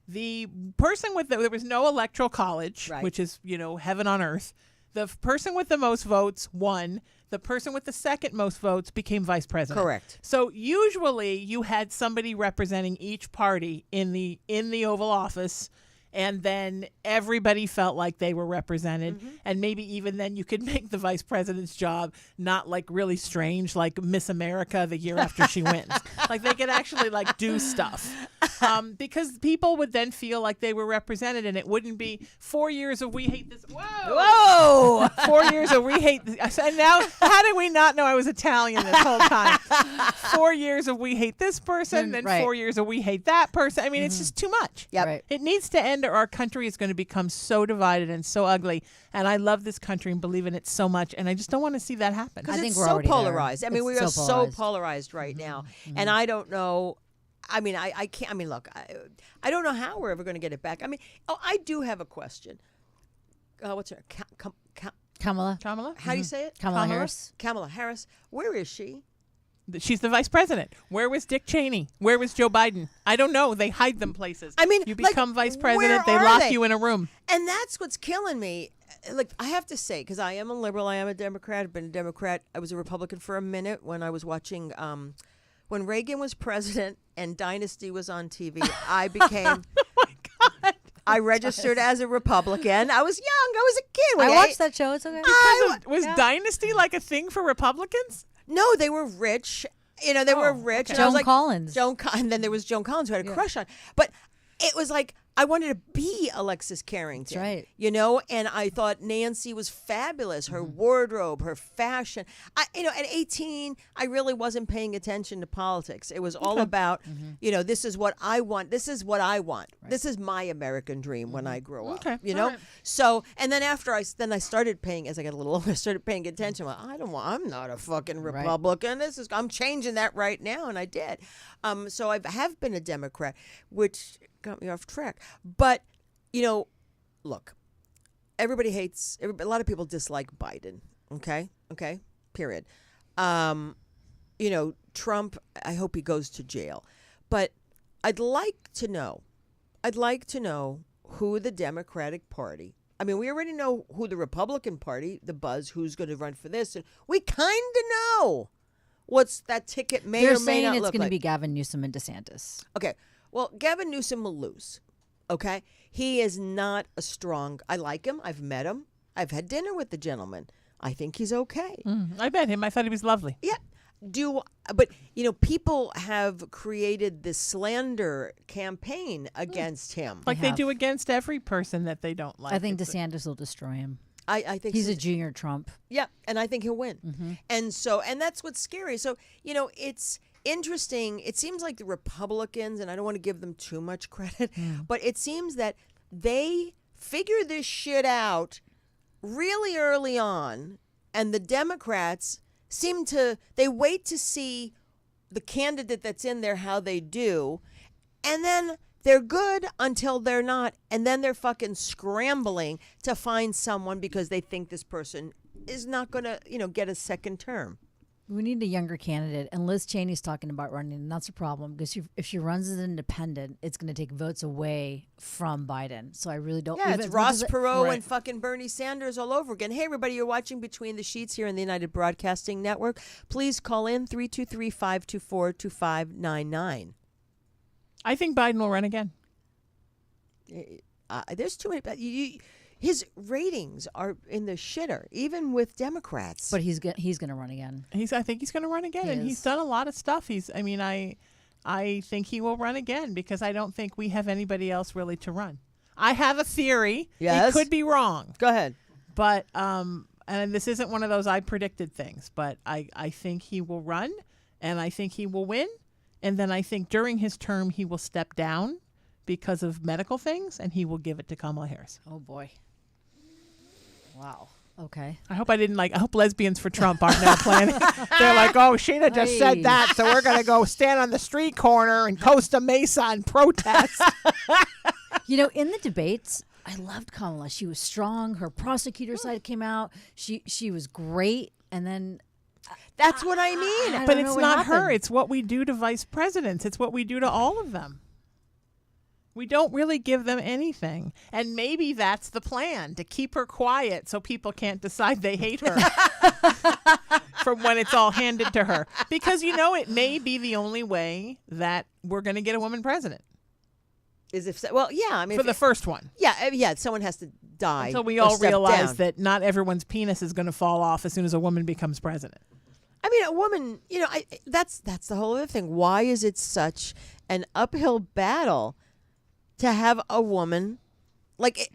the person there was no electoral college, which is, heaven on earth. The person with the most votes won. The person with the second most votes became vice president. Correct. So usually you had somebody representing each party in the Oval Office, and then everybody felt like they were represented. And maybe even then you could make the vice president's job not like really strange, like Miss America the year after she wins. Like they could actually like do stuff. because people would then feel like they were represented, and it wouldn't be 4 years of we hate this. Whoa! 4 years of we hate this. And now, how did we not know I was Italian this whole time? 4 years of we hate this person, then 4 years of we hate that person. I mean, it's just too much. Yep. Right. It needs to end, or our country is going to become so divided and so ugly. And I love this country and believe in it so much, and I just don't want to see that happen. Because I think it's we're so already there. polarized. I mean, It's we are so so polarized. polarized right now, and I don't know. I mean, I can't. I mean, look, I don't know how we're ever going to get it back. I mean, I do have a question. What's her? Kamala. How do you say it? Kamala Harris. Kamala Harris. Where is she? She's the vice president. Where was Dick Cheney? Where was Joe Biden? I don't know. They hide them places. I mean, you like, become vice president, they where are lock they? you in a room. And that's what's killing me. Like, I have to say, because I am a liberal, I am a Democrat. I've been a Democrat. I was a Republican for a minute when I was watching, when Reagan was president and Dynasty was on TV. I became, Oh my God. I registered as a Republican. I was young. I was a kid. I When watched that show. It's okay. Was Dynasty like a thing for Republicans? No, they were rich. You know, they were rich. okay. And I was Joan like, Collins. And then there was Joan Collins who had a crush on. But it was like, I wanted to be Alexis Carrington. That's right. You know, and I thought Nancy was fabulous. Her wardrobe, her fashion. At 18, I really wasn't paying attention to politics. It was all about, this is what I want. This is what I want. Right. This is my American dream when I grow up. You know? Right. So, and then after I started paying, as I got a little older, I started paying attention. Well, I'm not a fucking Republican. I'm changing that right now. And I did. So I have been a Democrat, which got me off track. But, look, a lot of people dislike Biden. Okay, period. Trump, I hope he goes to jail. But I'd like to know who the Democratic Party, I mean, we already know who the Republican Party, the buzz, who's going to run for this. And we kind of know what's that ticket may They're or may saying not it's look going to like. be Gavin Newsom and DeSantis. Okay. Well, Gavin Newsom will lose. Okay. He is not a strong. I like him. I've met him. I've had dinner with the gentleman. I think he's okay. I met him. I thought he was lovely. Yeah. But people have created this slander campaign against him. Like they do against every person that they don't like. I think DeSantis will destroy him. I think He's a junior Trump. Yeah, and I think he'll win. And that's what's scary. So, it's interesting. It seems like the Republicans, and I don't want to give them too much credit, but it seems that they figure this shit out really early on, and the Democrats they wait to see the candidate that's in there, how they do, and then they're good until they're not, and then they're fucking scrambling to find someone because they think this person is not going to, get a second term. We need a younger candidate, and Liz Cheney's talking about running, and that's a problem because if she runs as an independent, it's going to take votes away from Biden. So I really don't. Yeah, even it's as Ross much as Perot and fucking Bernie Sanders all over again. Hey, everybody, you're watching Between the Sheets here in the United Broadcasting Network. Please call in 323-524-2599. I think Biden will run again. There's too many. His ratings are in the shitter, even with Democrats. But he's going to run again. I think he's going to run again, and he's done a lot of stuff. I think he will run again because I don't think we have anybody else really to run. I have a theory. Yes? It could be wrong. Go ahead. But and this isn't one of those I predicted things, but I think he will run, and I think he will win, and then I think during his term he will step down because of medical things, and he will give it to Kamala Harris. Oh boy. Wow. Okay. I hope lesbians for Trump aren't now planning. They're like, oh, Sheena just said that, so we're going to go stand on the street corner in Costa Mesa and protest. In the debates, I loved Kamala. She was strong. Her prosecutor side came out. She was great. And then that's what I mean. But it's not her. It's what we do to vice presidents. It's what we do to all of them. We don't really give them anything. And maybe that's the plan, to keep her quiet so people can't decide they hate her from when it's all handed to her. Because, it may be the only way that we're going to get a woman president. For the first one. Yeah, someone has to die. Until we or all step realize down. that not everyone's penis is going to fall off as soon as a woman becomes president. I mean, a woman, that's the whole other thing. Why is it such an uphill battle to have a woman like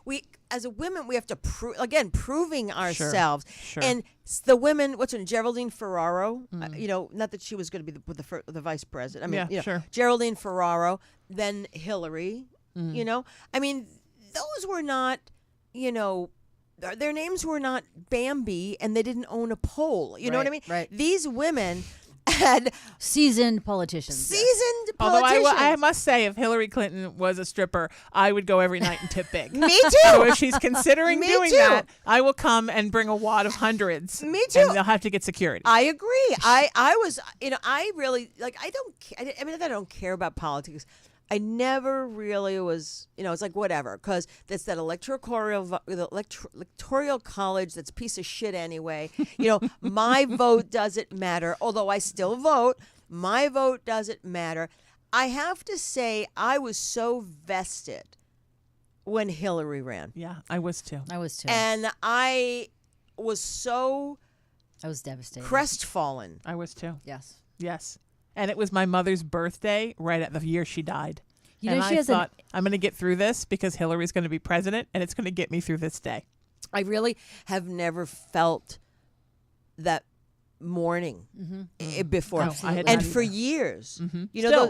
we as a women we have to proving ourselves. Sure. And the women, Geraldine Ferraro, not that she was going to be the vice president. I mean, sure. Geraldine Ferraro, then Hillary. I mean, those were not, their names were not Bambi, and they didn't own a pole. You know what I mean? Right. These women had seasoned politicians. Although I must say, if Hillary Clinton was a stripper, I would go every night and tip big. Me too. So if she's considering Me doing too. that, I will come and bring a wad of hundreds. Me too. And they'll have to get security. I agree. I was, I really, I don't care about politics. I never really was, it's like whatever, because that's that electoral college that's a piece of shit anyway. My vote doesn't matter, although I still vote. My vote doesn't matter. I have to say, I was so vested when Hillary ran. Yeah, I was too. And I was devastated. Crestfallen. I was too. Yes. And it was my mother's birthday right at the year she died. And she I has thought, I'm going to get through this because Hillary's going to be president, and it's going to get me through this day. I really have never felt that mourning before, and for years.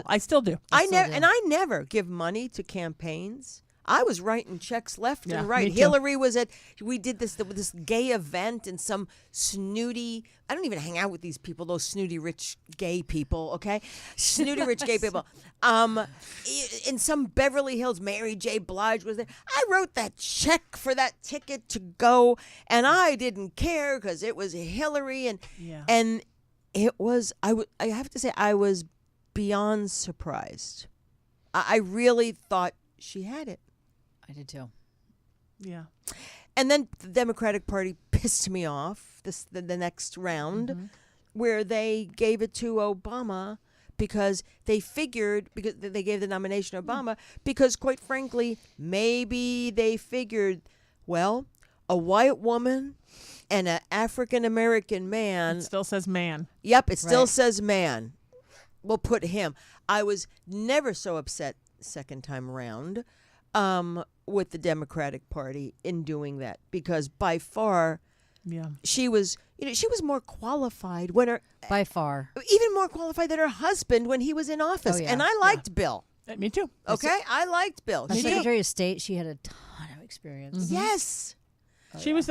I still do. I never give money to campaigns. I was writing checks left and right. me too. Hillary was we did this gay event and some snooty, I don't even hang out with these people, those snooty rich gay people, okay? Snooty rich gay people. In some Beverly Hills, Mary J. Blige was there. I wrote that check for that ticket to go, and I didn't care because it was Hillary, and it was, I have to say, I was beyond surprised. I really thought she had it. I did too. Yeah. And then the Democratic Party pissed me off the next round, where they gave it to Obama because they figured, because they gave the nomination to Obama because, quite frankly, maybe they figured, well, a white woman and an African-American man. It still says man. Yep, it still says man. We'll put him. I was never so upset second time around with the Democratic Party in doing that, because by far she was more qualified by far even more qualified than her husband when he was in office. And I liked Bill. Me too. Okay, I liked Bill. As Secretary of State, she had a ton of experience. Yes. She was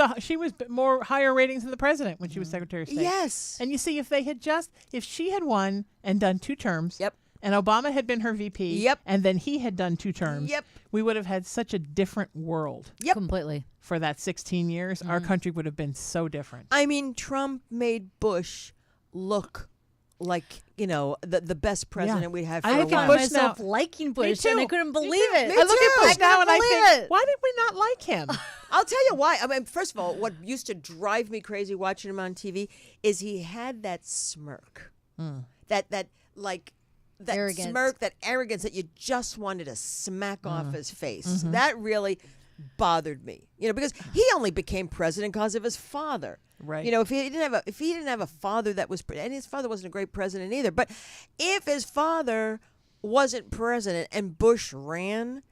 more higher ratings than the president when she was Secretary of State. Yes. And you see, if she had won and done 2 terms, and Obama had been her VP, and then he had done 2 terms, we would have had such a different world. Completely. For that 16 years, our country would have been so different. I mean, Trump made Bush look like, the best president we'd had for a while. I found myself liking Bush, and I couldn't believe it. I look at Bush now and I think, why did we not like him? I'll tell you why. I mean, first of all, what used to drive me crazy watching him on TV is he had that smirk, that arrogant smirk, that arrogance that you just wanted to smack off his face. That really bothered me, because he only became president because of his father. Right. If he didn't have a father that was, and his father wasn't a great president either, but if his father wasn't president and Bush ran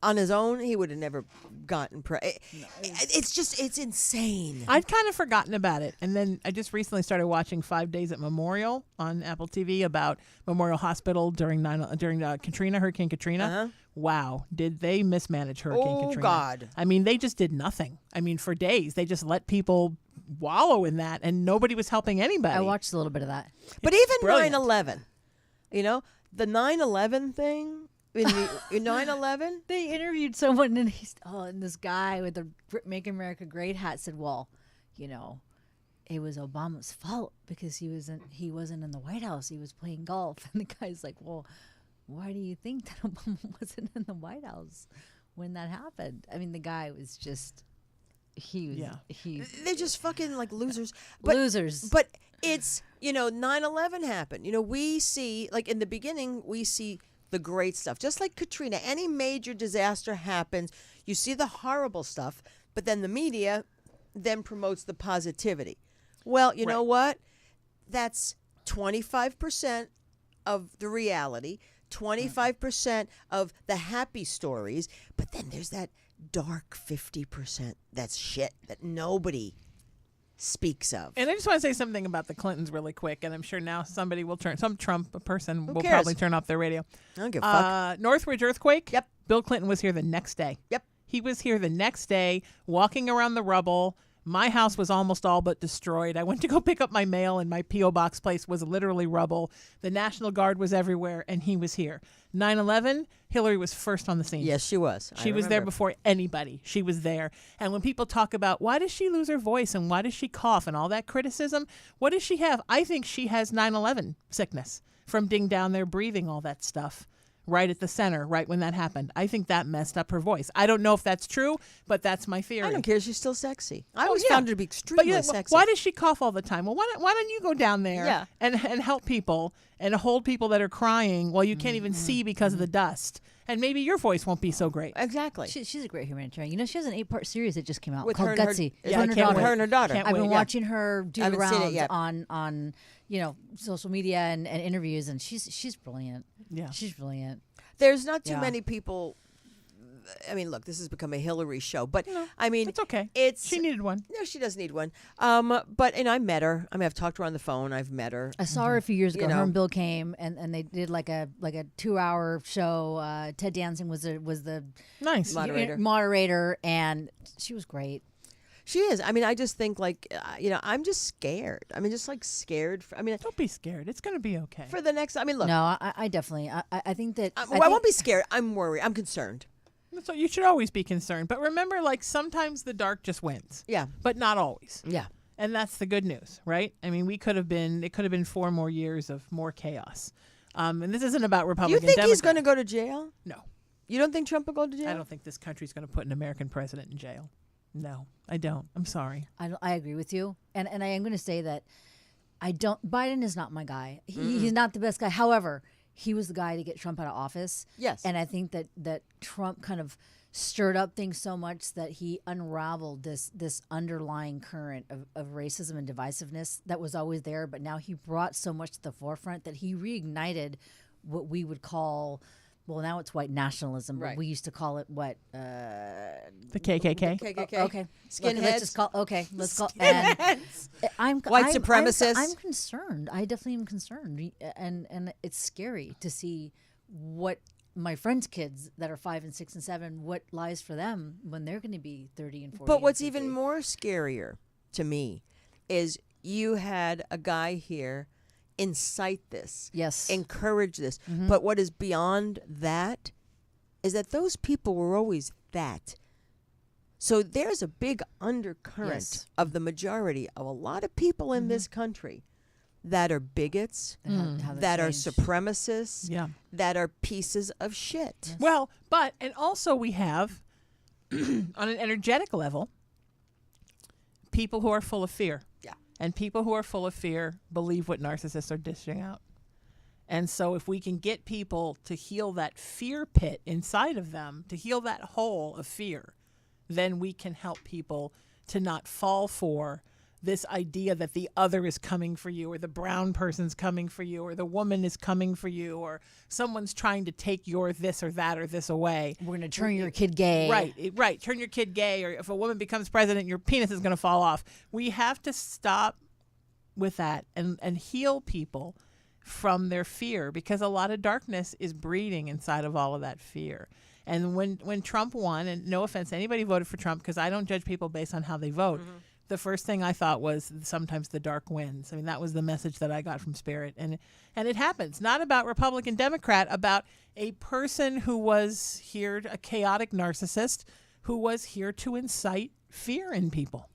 on his own, he would have never gotten it's insane. I'd kind of forgotten about it. And then I just recently started watching 5 Days at Memorial on Apple TV about Memorial Hospital during Hurricane Katrina. Wow. Did they mismanage Hurricane Katrina? Oh, God. I mean, they just did nothing. I mean, for days, they just let people wallow in that, and nobody was helping anybody. I watched a little bit of that. But even 9/11, the 9/11 thing, in 9/11, they interviewed someone, and and this guy with the "Make America Great" hat said, "Well, it was Obama's fault because he wasn't in the White House. He was playing golf." And the guy's like, "Well, why do you think that Obama wasn't in the White House when that happened?" I mean, the guy was just they're just fucking like losers. Losers. But it's 9/11 happened. We see, like, in the beginning, we see the great stuff. Just like Katrina, any major disaster happens, you see the horrible stuff, but then the media then promotes the positivity. Well, you know what? That's 25% of the reality, 25% of the happy stories, but then there's that dark 50% that's shit that nobody speaks of. And I just want to say something about the Clintons really quick, and I'm sure now somebody will some Trump person will cares? probably turn off their radio. I don't give a fuck. Northridge earthquake? Yep. Bill Clinton was here the next day. Yep. He was here the next day, walking around the rubble. My house was almost all but destroyed. I went to go pick up my mail, and my P.O. box place was literally rubble. The National Guard was everywhere, and he was here. 9/11, Hillary was first on the scene. Yes, she was. She was there before anybody. She was there. And when people talk about why does she lose her voice and why does she cough and all that criticism, what does she have? I think she has 9/11 sickness from being down there breathing all that stuff. Right at the center, right when that happened. I think that messed up her voice. I don't know if that's true, but that's my theory. I don't care. She's still sexy. I always found her to be extremely sexy. Why does she cough all the time? Well, why don't you go down there and help people and hold people that are crying while you can't even see because of the dust? And maybe your voice won't be so great. Exactly. She's a great humanitarian. You know, she has an 8-part series that just came out With called her and her- Gutsy. Yeah, With her and her daughter. Can't I've wait. been watching her do I the haven't seen it rounds yet. on social media and interviews, and she's brilliant. Yeah. She's brilliant. There's not too Yeah. many people. I mean, look, this has become a Hillary show, but No, I mean, it's okay. It's She needed one. No, she does need one. But I met her. I mean, I've talked to her on the phone. I've met her. I saw her a few years ago. You Her know. and Bill came and they did like a 2-hour show. Ted Danson was the Nice. moderator, and she was great. She is. I mean, I just think I'm just scared. I mean, just like scared. Don't be scared. It's going to be okay. For the next. I mean, look. No, I definitely. I think that. I won't be scared. I'm worried. I'm concerned. So you should always be concerned. But remember, like, sometimes the dark just wins. Yeah. But not always. Yeah. And that's the good news, right? I mean, it could have been 4 more years of more chaos. And this isn't about Do you Republican think he's Democrat. going to go to jail? No. You don't think Trump will go to jail? I don't think this country's going to put an American president in jail. No, I don't. I'm sorry. I agree with you, and I am going to say that I don't. Biden is not my guy. He's not the best guy. However, he was the guy to get Trump out of office. Yes. And I think that Trump kind of stirred up things so much that he unraveled this underlying current of racism and divisiveness that was always there, but now he brought so much to the forefront that he reignited what we would call. Well, now it's white nationalism, but Right. we used to call it what? The KKK. KKK. Okay, Skinheads. Let's just call. Okay, let's call. And White supremacists. I'm concerned. I definitely am concerned, and it's scary to see what my friends' kids that are 5 and 6 and 7, what lies for them when they're going to be 30 and 40. But and what's 50. even more scarier to me is you had a guy here incite this, Yes. encourage this. But what is beyond that is that those people were always that. So there's a big undercurrent Yes. of the majority of a lot of people in this country that are bigots, How that are changed. supremacists, Yeah. that are pieces of shit. Well, and also we have, on an energetic level, people who are full of fear. Yeah. And people who are full of fear believe what narcissists are dishing out. And so if we can get people to heal that fear pit inside of them, to heal that hole of fear, then we can help people to not fall for this idea that the other is coming for you, or the brown person's coming for you, or the woman is coming for you, or someone's trying to take your this or that or this away. We're going to turn your kid gay. Right. Turn your kid gay, or if a woman becomes president, your penis is going to fall off. We have to stop with that and heal people from their fear, because a lot of darkness is breeding inside of all of that fear. And when Trump won, and no offense, anybody voted for Trump, because I don't judge people based on how they vote. The first thing I thought was sometimes the dark wins. I mean, that was the message that I got from Spirit. And it happens. Not about Republican, Democrat, about a person who was here, a chaotic narcissist, who was here to incite fear in people.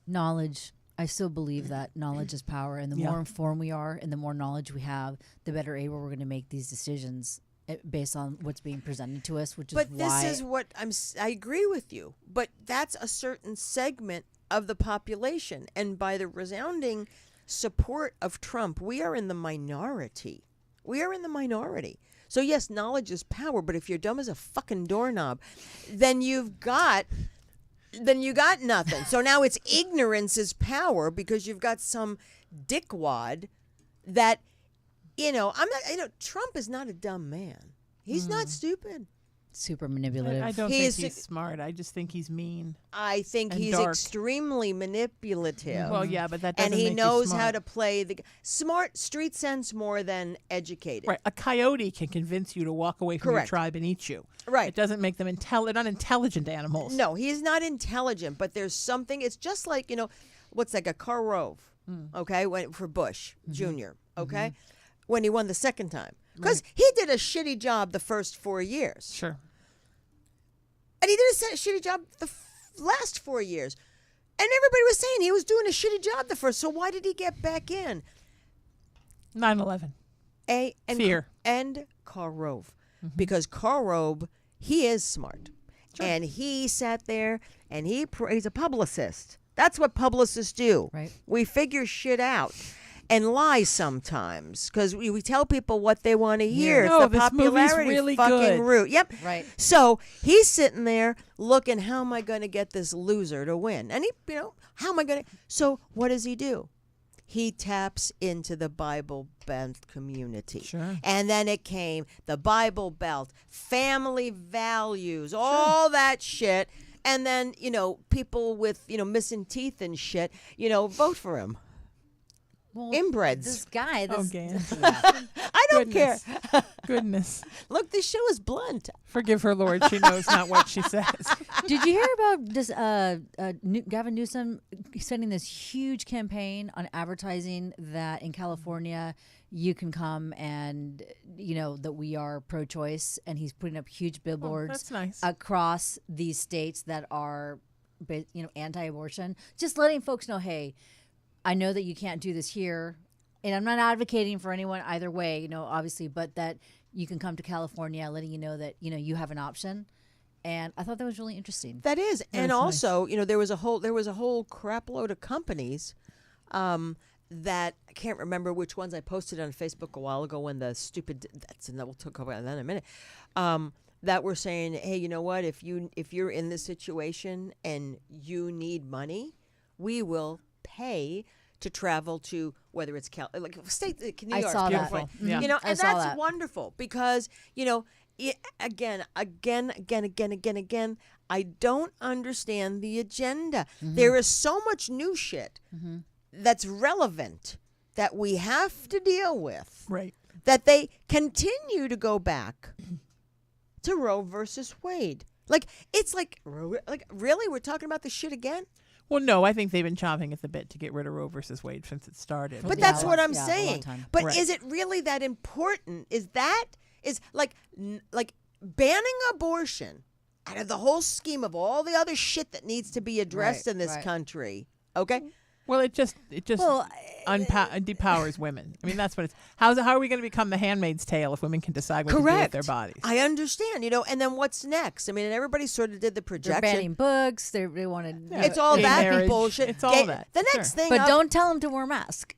Knowledge. I still believe that knowledge is power, and the Yeah. more informed we are and the more knowledge we have, the better able we're going to make these decisions based on what's being presented to us, which is But why... this is what I agree with you. But that's a certain segment of the population. And by the resounding support of Trump, we are in the minority. We are in the minority. So yes, knowledge is power. But if you're dumb as a fucking doorknob, then you've got then you got nothing. So now it's ignorance is power because you've got some dickwad that, Trump is not a dumb man. He's not stupid. Super manipulative. I don't think he's smart. I just think he's mean. I think and he's dark. extremely manipulative. Well, yeah, but that doesn't and he make you knows smart. how to play the smart street sense more than educated. Right, a coyote can convince you to walk away from your tribe and eat you. Right. It doesn't make them they're not intelligent animals. No, he's not intelligent, but there's something. It's just like, what's like a Karl Rove, okay, for Bush Jr., okay, when he won the second time. Because he did a shitty job the first 4 years. Sure. And he did a shitty job the last 4 years. And everybody was saying he was doing a shitty job the first. So why did he get back in? 9/11. Fear. And Karl Rove. Because Karl Rove, he is smart. Sure. And he sat there and he's a publicist. That's what publicists do. Right. We figure shit out. And lie sometimes because we tell people what they want to hear. No, it's the this movie's popularity really fucking good. route. Yep. Right. So he's sitting there looking, how am I going to get this loser to win? And how am I going to? So what does he do? He taps into the Bible Belt community. Sure. And then it came the Bible Belt, family values, all that shit. And then, people with, missing teeth and shit, vote for him. Well, Inbreds. This guy. Gaye Ann. I don't care. Goodness. Look, this show is blunt. Forgive her, Lord. She knows not what she says. Did you hear about this? Gavin Newsom sending this huge campaign on advertising that in California you can come and that we are pro-choice, and he's putting up huge billboards that's nice. across these states that are, anti-abortion. Just letting folks know, hey, I know that you can't do this here, and I'm not advocating for anyone either way, obviously, but that you can come to California, letting you know that, you have an option. And I thought that was really interesting. That is. And also, there was a whole crap load of companies that I can't remember which ones I posted on Facebook a while ago when the stupid we'll talk about that in a minute. That were saying, hey, you know what, if you're in this situation and you need money, we will pay to travel to whether it's state New York. I saw that. Beautiful. Yeah. And I saw that's that. wonderful because again, I don't understand the agenda. There is so much new shit that's relevant that we have to deal with. Right. That they continue to go back to Roe versus Wade. It's really we're talking about this shit again? Well, no, I think they've been chomping at the bit to get rid of Roe versus Wade since it started. But that's what I'm a long saying. time. But Right. is it really that important? Is like banning abortion out of the whole scheme of all the other shit that needs to be addressed in this country? Okay. Well, it just depowers women. I mean, that's what it's. How are we going to become the Handmaid's Tale if women can decide what to do with their bodies? I understand, and then what's next? I mean, and everybody sort of did the projection. They're banning books. They wanted. It's all gay that marriage. bullshit. It's all that. The next thing, But don't tell them to wear a mask.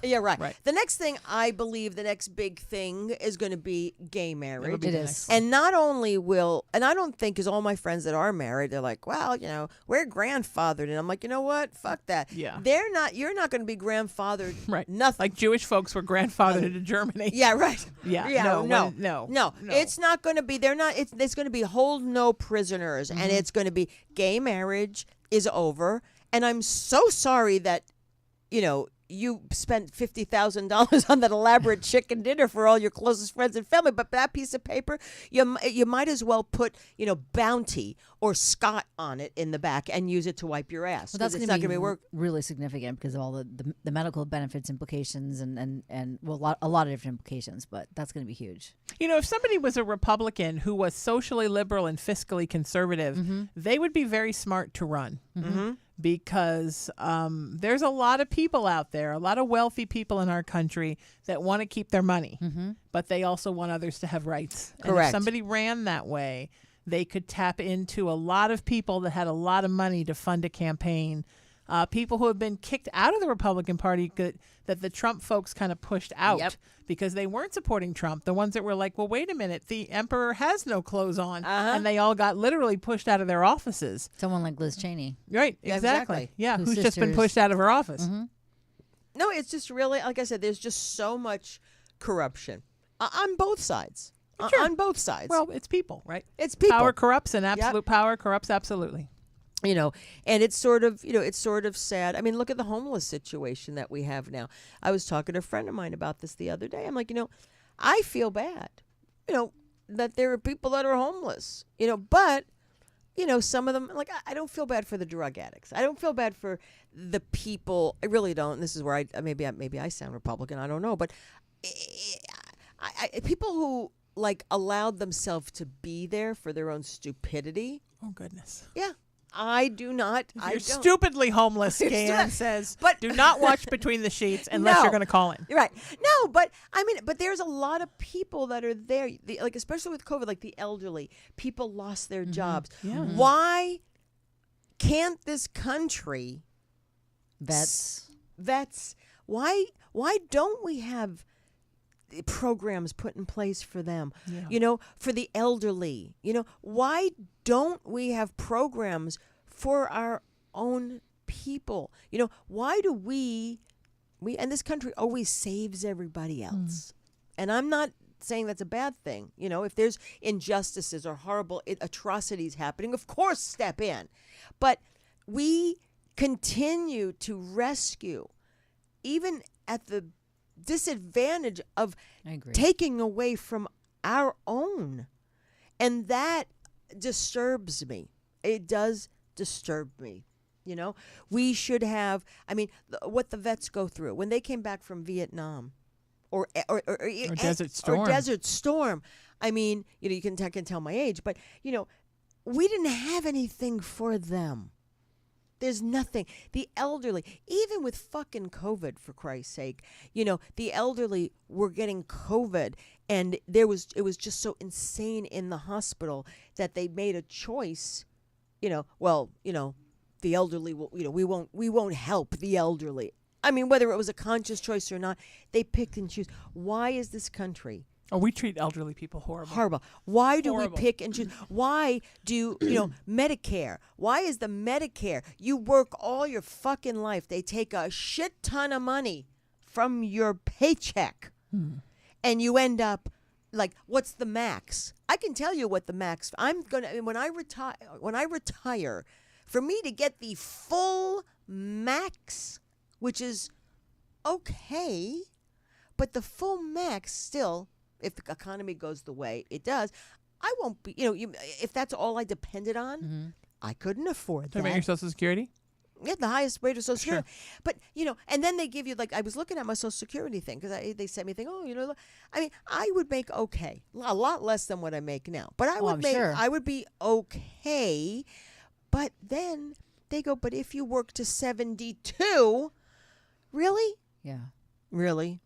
Yeah, right. Right. The next thing, I believe the next big thing is going to be gay It'll marriage. be It the is. next- And not only and I don't think, because all my friends that are married, they're like, well, we're grandfathered. And I'm like, you know what? Fuck that. Yeah. You're not going to be grandfathered. Right. Nothing. Like Jewish folks were grandfathered into Germany. Yeah, right. Yeah, No. It's not going to be, it's going to be hold no prisoners. And it's going to be gay marriage is over. And I'm so sorry that, you spent $50,000 on that elaborate chicken dinner for all your closest friends and family, but that piece of paper, you might as well put, Bounty or Scott on it in the back and use it to wipe your ass. Well, that's it's going not to be work. really significant because of all the medical benefits implications and a lot of different implications. But that's going to be huge. If somebody was a Republican who was socially liberal and fiscally conservative, they would be very smart to run. Because there's a lot of people out there, a lot of wealthy people in our country that want to keep their money, but they also want others to have rights. And Correct. if somebody ran that way, they could tap into a lot of people that had a lot of money to fund a campaign people who have been kicked out of the Republican Party that the Trump folks kind of pushed out because they weren't supporting Trump. The ones that were like, well, wait a minute, the emperor has no clothes on. And they all got literally pushed out of their offices. Someone like Liz Cheney. Right, exactly. Yeah, Whose who's just been sisters- pushed out of her office. No, it's just really, like I said, there's just so much corruption on both sides. On both sides. Well, it's people, right? It's people. Power corrupts, and absolute power corrupts absolutely. And it's sort of sad. I mean, look at the homeless situation that we have now. I was talking to a friend of mine about this the other day. I'm like, I feel bad, that there are people that are homeless, but, some of them, like, I don't feel bad for the drug addicts. I don't feel bad for the people. I really don't. And this is where maybe I sound Republican. I don't know. But people who, like, allowed themselves to be there for their own stupidity. Oh, goodness. Yeah. I do not. You're stupidly homeless, Gaye Ann says. But do not watch Between the Sheets unless you're going to call in. Right. No, but I mean, but there's a lot of people that are there, like especially with COVID, like the elderly. People lost their jobs. Yeah. Why can't this country Vets. Why don't we have programs put in place for them? For the elderly. Why don't we have programs for our own people? Why do we and this country always saves everybody else? And I'm not saying that's a bad thing. If there's injustices or horrible atrocities happening, of course step in. But we continue to rescue even at the disadvantage of taking away from our own. And that disturbs me. It does disturb me. We should have, what the vets go through when they came back from Vietnam or Desert Storm. Or Desert Storm. You can tell my age, but, we didn't have anything for them. There's nothing. The elderly, even with fucking COVID, for Christ's sake, the elderly were getting COVID, and it was just so insane in the hospital that they made a choice. The elderly will, we won't help the elderly. Whether it was a conscious choice or not, they picked and choose. Why is this country? Oh, we treat elderly people horrible. Horrible. Why do we pick and choose? Why do, Medicare? Why is the Medicare? You work all your fucking life. They take a shit ton of money from your paycheck. And you end up like, what's the max? I can tell you what the max. When I retire, for me to get the full max, which is okay, but the full max still, if the economy goes the way it does, I won't be, if that's all I depended on, I couldn't afford that. Talking about your Social Security? Yeah, the highest rate of Social Security. But, and then they give you, like, I was looking at my Social Security thing because they sent me a thing, I would make okay. A lot less than what I make now. But I would be okay. But then they go, but if you work to 72, really? Yeah. Really?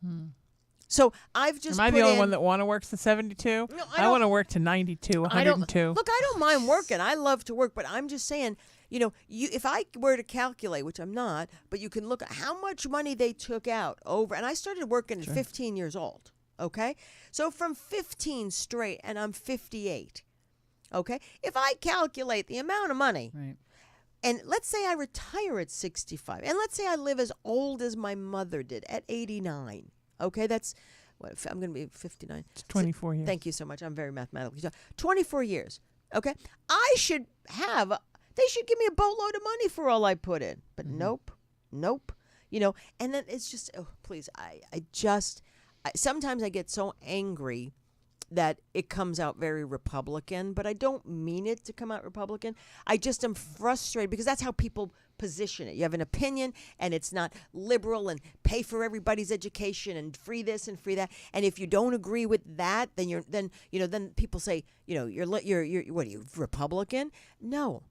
So I've just Am I the only one that want to work to 72? No, I want to work to 92, 102. Look, I don't mind working. I love to work, but I'm just saying, if I were to calculate, which I'm not, but you can look at how much money they took out over, and I started working at 15 years old, okay? So from 15 straight, and I'm 58, okay? If I calculate the amount of money, Right. and let's say I retire at 65, and let's say I live as old as my mother did at 89, okay? That's what I'm going to be 59. It's 24 years. Thank you so much. I'm very mathematically. 24 years, okay? They should give me a boatload of money for all I put in. But nope. And then it's just, please, sometimes I get so angry that it comes out very Republican, but I don't mean it to come out Republican. I just am frustrated because that's how people position it. You have an opinion and it's not liberal and pay for everybody's education and free this and free that. And if you don't agree with that, then then people say, you're what are you, Republican? No.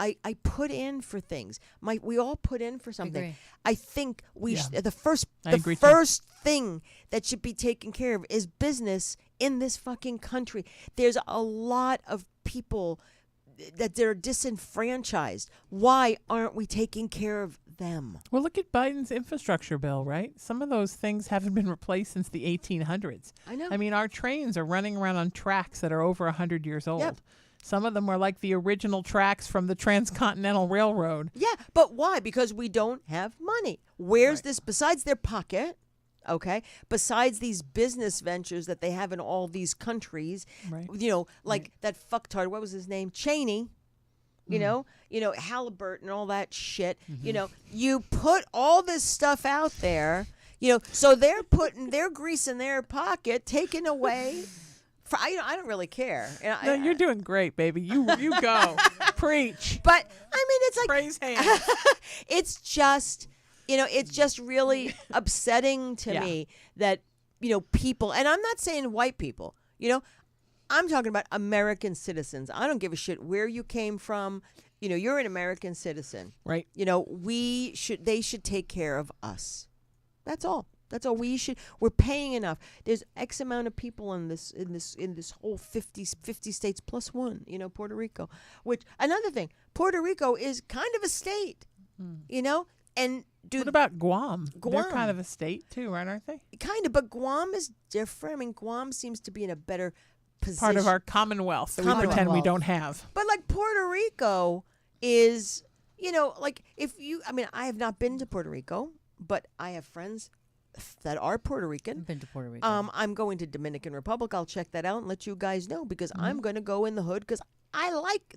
I put in for things. We all put in for something. Agree. I think the first thing that should be taken care of is business in this fucking country. There's a lot of people that they're disenfranchised. Why aren't we taking care of them. Well, look at Biden's infrastructure bill, right? Some of those things haven't been replaced since the 1800s. I know. I mean, our trains are running around on tracks that are over 100 years old. Yep. Some of them are like the original tracks from the Transcontinental Railroad. Yeah, but why? Because we don't have money. Where's this, besides their pocket, okay, besides these business ventures that they have in all these countries, Right. like that fucktard, what was his name? Cheney. You know, Halliburton and all that shit. You put all this stuff out there, so they're greasing their pocket, taking away. I don't really care. No, you're doing great, baby. You go. Preach. But I mean, it's like Praise hands. it's just really upsetting to me that people, and I'm not saying white people, I'm talking about American citizens. I don't give a shit where you came from. You're an American citizen. Right. They should take care of us. That's all. We're paying enough. There's X amount of people in this whole 50 states plus one, Puerto Rico. Which, another thing, Puerto Rico is kind of a state, and what about Guam? Guam? They're kind of a state too, right? Aren't they? Kind of, but Guam is different. I mean, Guam seems to be in a better position. Part of our Commonwealth that we pretend we don't have. But like Puerto Rico is, I have not been to Puerto Rico, but I have friends that are Puerto Rican. I've been to Puerto Rico. I'm going to Dominican Republic. I'll check that out and let you guys know, because I'm going to go in the hood, because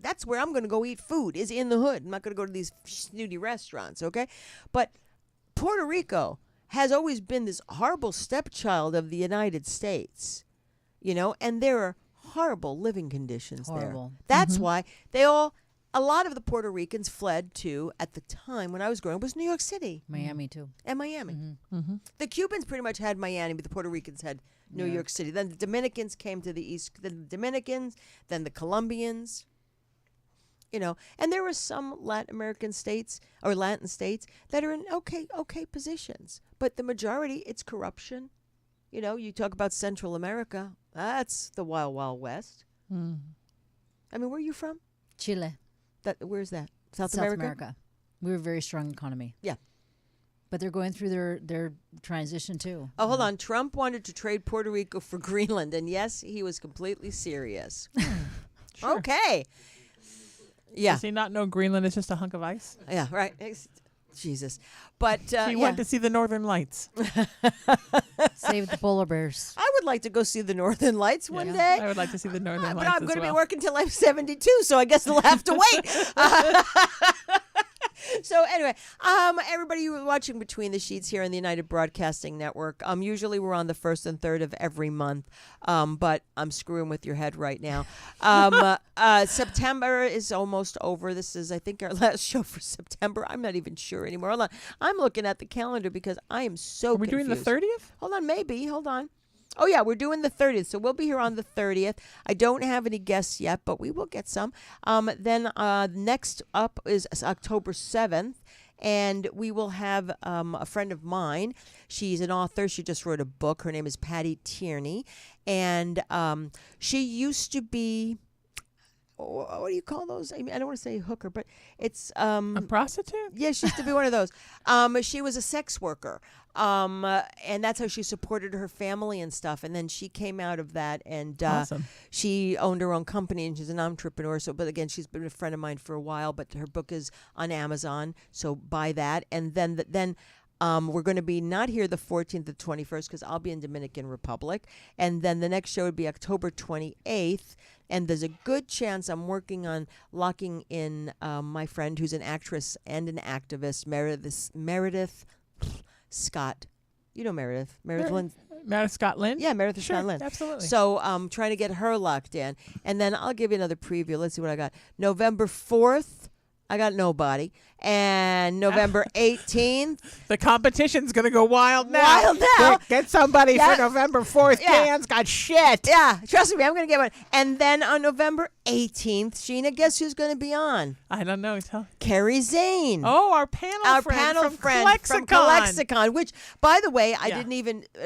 that's where I'm going to go eat food, is in the hood. I'm not going to go to these snooty restaurants, okay? But Puerto Rico has always been this horrible stepchild of the United States, and there are horrible living conditions there. That's why a lot of the Puerto Ricans fled to, at the time when I was growing up, was New York City. Miami, too. And Miami. The Cubans pretty much had Miami, but the Puerto Ricans had New York City. Then the Dominicans came to the east. Then the Dominicans, then the Colombians. And there were some Latin states that are in okay positions. But the majority, it's corruption. You talk about Central America. That's the wild, wild west. I mean, where are you from? Chile. Where's that? South America. We're a very strong economy. Yeah. But they're going through their transition too. Oh, hold on. Trump wanted to trade Puerto Rico for Greenland, and yes, he was completely serious. Sure. Okay. Yeah. Does he not know Greenland is just a hunk of ice? Yeah, right. Jesus. But he went to see the Northern Lights. Save the polar bears. I would like to go see the Northern Lights one day. I would like to see the Northern Lights but I'm as going to be well. working till I'm 72, so I guess they'll have to wait. So anyway, everybody watching Between the Sheets here on the United Broadcasting Network. Usually we're on the 1st and 3rd of every month, but I'm screwing with your head right now. September is almost over. This is, I think, our last show for September. I'm not even sure anymore. Hold on. I'm looking at the calendar because I am so confused. Are we doing the 30th? Hold on, maybe. Hold on. Oh, yeah, we're doing the 30th, so we'll be here on the 30th. I don't have any guests yet, but we will get some. Then next up is October 7th, and we will have a friend of mine. She's an author. She just wrote a book. Her name is Patty Tierney, and she used to be... What do you call those? I mean, I don't want to say hooker, but it's a prostitute. Yeah, she used to be one of those. She was a sex worker, and that's how she supported her family and stuff. And then she came out of that, and Awesome. She owned her own company, and she's an entrepreneur. So, but again, she's been a friend of mine for a while. But her book is on Amazon, so buy that. And then we're going to be not here the 14th to 21st because I'll be in Dominican Republic. And then the next show would be October 28th. And there's a good chance I'm working on locking in my friend who's an actress and an activist, Meredith Scott. You know Meredith. Meredith Scott Lynn? Yeah, Meredith Sure, Scott Lynn. absolutely. So I'm trying to get her locked in. And then I'll give you another preview. Let's see what I got. November 4th, I got nobody. And November 18th. The competition's going to go wild now. Wild now. Get somebody Yeah. for November 4th. Yeah. Dan's got shit. Yeah, trust me, I'm going to get one. And then on November 18th, Sheena, guess who's going to be on? I don't know. Carrie Zane. Oh, our panel friend from Clexicon. Which, by the way, I Yeah.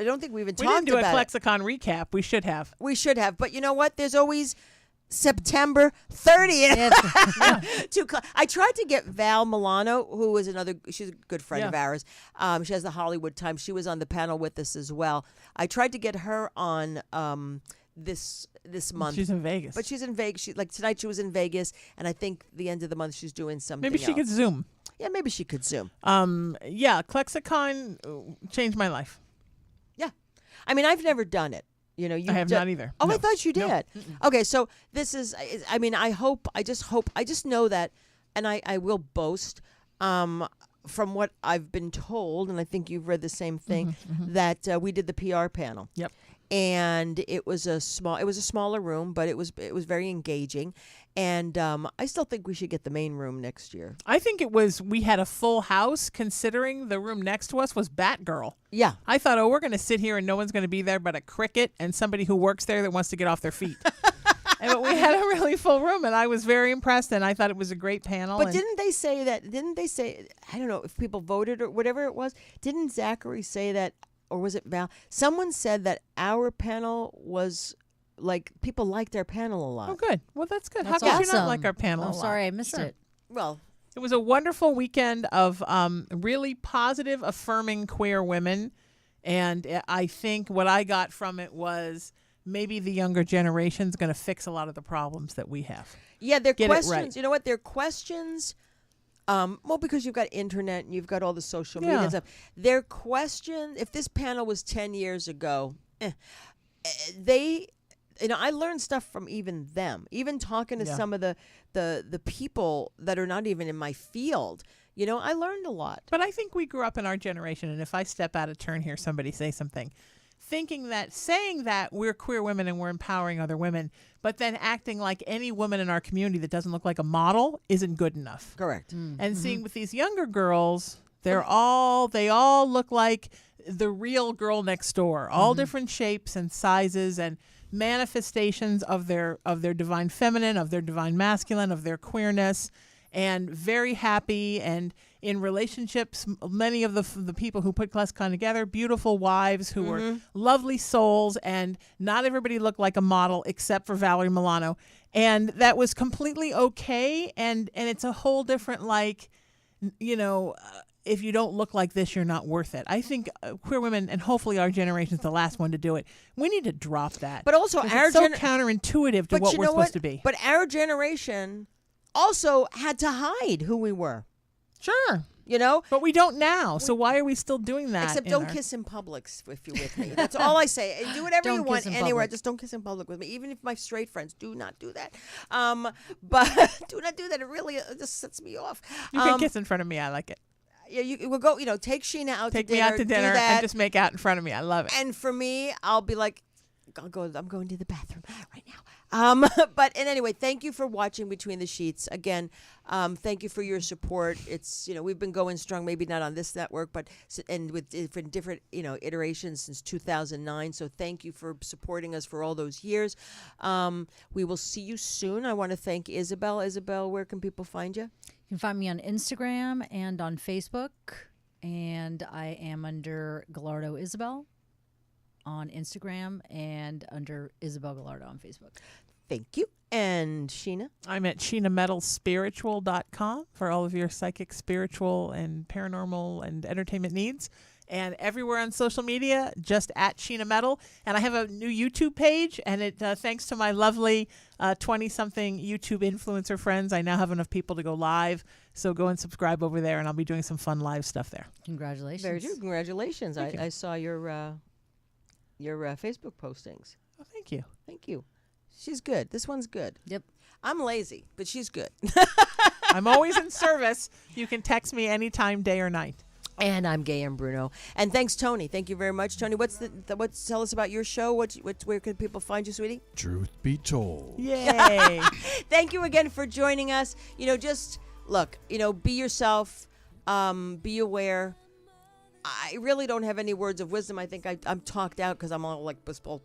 don't think we even We talked didn't do a about it. Clexicon recap. We should have. We should have. But you know what? There's always September 30th. I tried to get Val Milano, who is she's a good friend of ours. She has the Hollywood Times. She was on the panel with us as well. I tried to get her on this month. She's in Vegas. But she's in Vegas. Tonight she was in Vegas, and I think the end of the month she's doing something Maybe she could Zoom. Yeah, maybe she could Zoom. Klexicon changed my life. Yeah. I mean, I've never done it. You know, I have not either. Oh, No. I thought you did. No. Okay, so this is. I mean, I just know that, and I will boast, from what I've been told, and I think you've read the same thing, that we did the PR panel. Yep. And it was a smaller room, but it was very engaging, and I still think we should get the main room next year. I think we had a full house, considering the room next to us was Batgirl. Yeah. I thought, we're going to sit here and no one's going to be there but a cricket and somebody who works there that wants to get off their feet. But we had a really full room, and I was very impressed, and I thought it was a great panel. But didn't they say, I don't know if people voted or whatever it was, didn't Zachary say that, or was it Val? Someone said that our panel was, people liked our panel a lot. Oh, good. Well, that's good. That's How could you not awesome. like our panel a Oh, lot? sorry, I missed it. Well, it was a wonderful weekend of really positive, affirming queer women. And I think what I got from it was maybe the younger generation's going to fix a lot of the problems that we have. yeah, their Get it questions. right. You know what? Their questions. Well, because you've got internet and you've got all the social media Yeah. and stuff. Their question, if this panel was 10 years ago, I learned stuff from even them. Even talking to some of the people that are not even in my field. I learned a lot. But I think we grew up in our generation, and if I step out of turn here, somebody say something, saying that we're queer women and we're empowering other women, but then acting like any woman in our community that doesn't look like a model isn't good enough. Correct. And seeing with these younger girls, they all look like the real girl next door, all different shapes and sizes and manifestations of their divine feminine, of their divine masculine, of their queerness, and very happy and in relationships. Many of the people who put Klexicon together, beautiful wives who were lovely souls, and not everybody looked like a model except for Valerie Milano, and that was completely okay. And it's a whole different if you don't look like this, you're not worth it. I think queer women, and hopefully our generation's the last one to do it, we need to drop that. But also it's so counterintuitive to what we're supposed to be. But our generation also had to hide who we were. Sure. But we don't now. So why are we still doing that? Except don't kiss in public if you're with me. That's all I say. Do whatever you want anywhere. public. Just don't kiss in public with me. Even if my straight friends, do not do that. But do not do that. It really just sets me off. You can kiss in front of me. I like it. Yeah, you will go. Take Sheena out. Take to dinner, me out to dinner do that. and just make out in front of me. I love it. And for me, I'll be like, I'm going to the bathroom right now. But anyway, thank you for watching Between the Sheets. Again, thank you for your support. It's we've been going strong, maybe not on this network, but with different iterations since 2009. So thank you for supporting us for all those years. We will see you soon. I want to thank Isabel. Isabel, where can people find you? You can find me on Instagram and on Facebook, and I am under Gallardo Isabel on Instagram and under Isabel Gallardo on Facebook. Thank you. And Sheena? I'm at sheenametalspiritual.com for all of your psychic, spiritual, and paranormal and entertainment needs. And everywhere on social media, just at Sheena Metal. And I have a new YouTube page, and it thanks to my lovely 20-something YouTube influencer friends, I now have enough people to go live. So go and subscribe over there, and I'll be doing some fun live stuff there. Congratulations. Very true. Congratulations. Thank you. I saw your Facebook postings. Oh, thank you. Thank you. She's good. This one's good. Yep. I'm lazy, but she's good. I'm always in service. You can text me anytime, day or night. And I'm Gaye Ann Bruno. And thanks, Tony. Thank you very much, Tony. Tell us about your show. Where can people find you, sweetie? Truth be told. Yay. Thank you again for joining us. Just look. Be yourself. Be aware. I really don't have any words of wisdom. I think I'm talked out because I'm all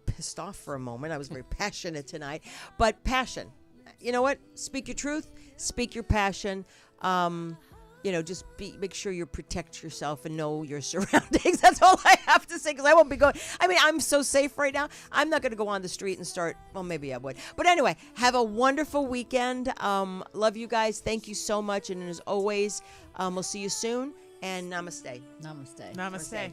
pissed off for a moment. I was very passionate tonight. But passion. You know what? Speak your truth. Speak your passion. just make sure you protect yourself and know your surroundings. That's all I have to say, because I won't be going. I mean, I'm so safe right now. I'm not going to go on the street and start. Well, maybe I would. But anyway, have a wonderful weekend. Love you guys. Thank you so much. And as always, we'll see you soon. And namaste. Namaste. Namaste.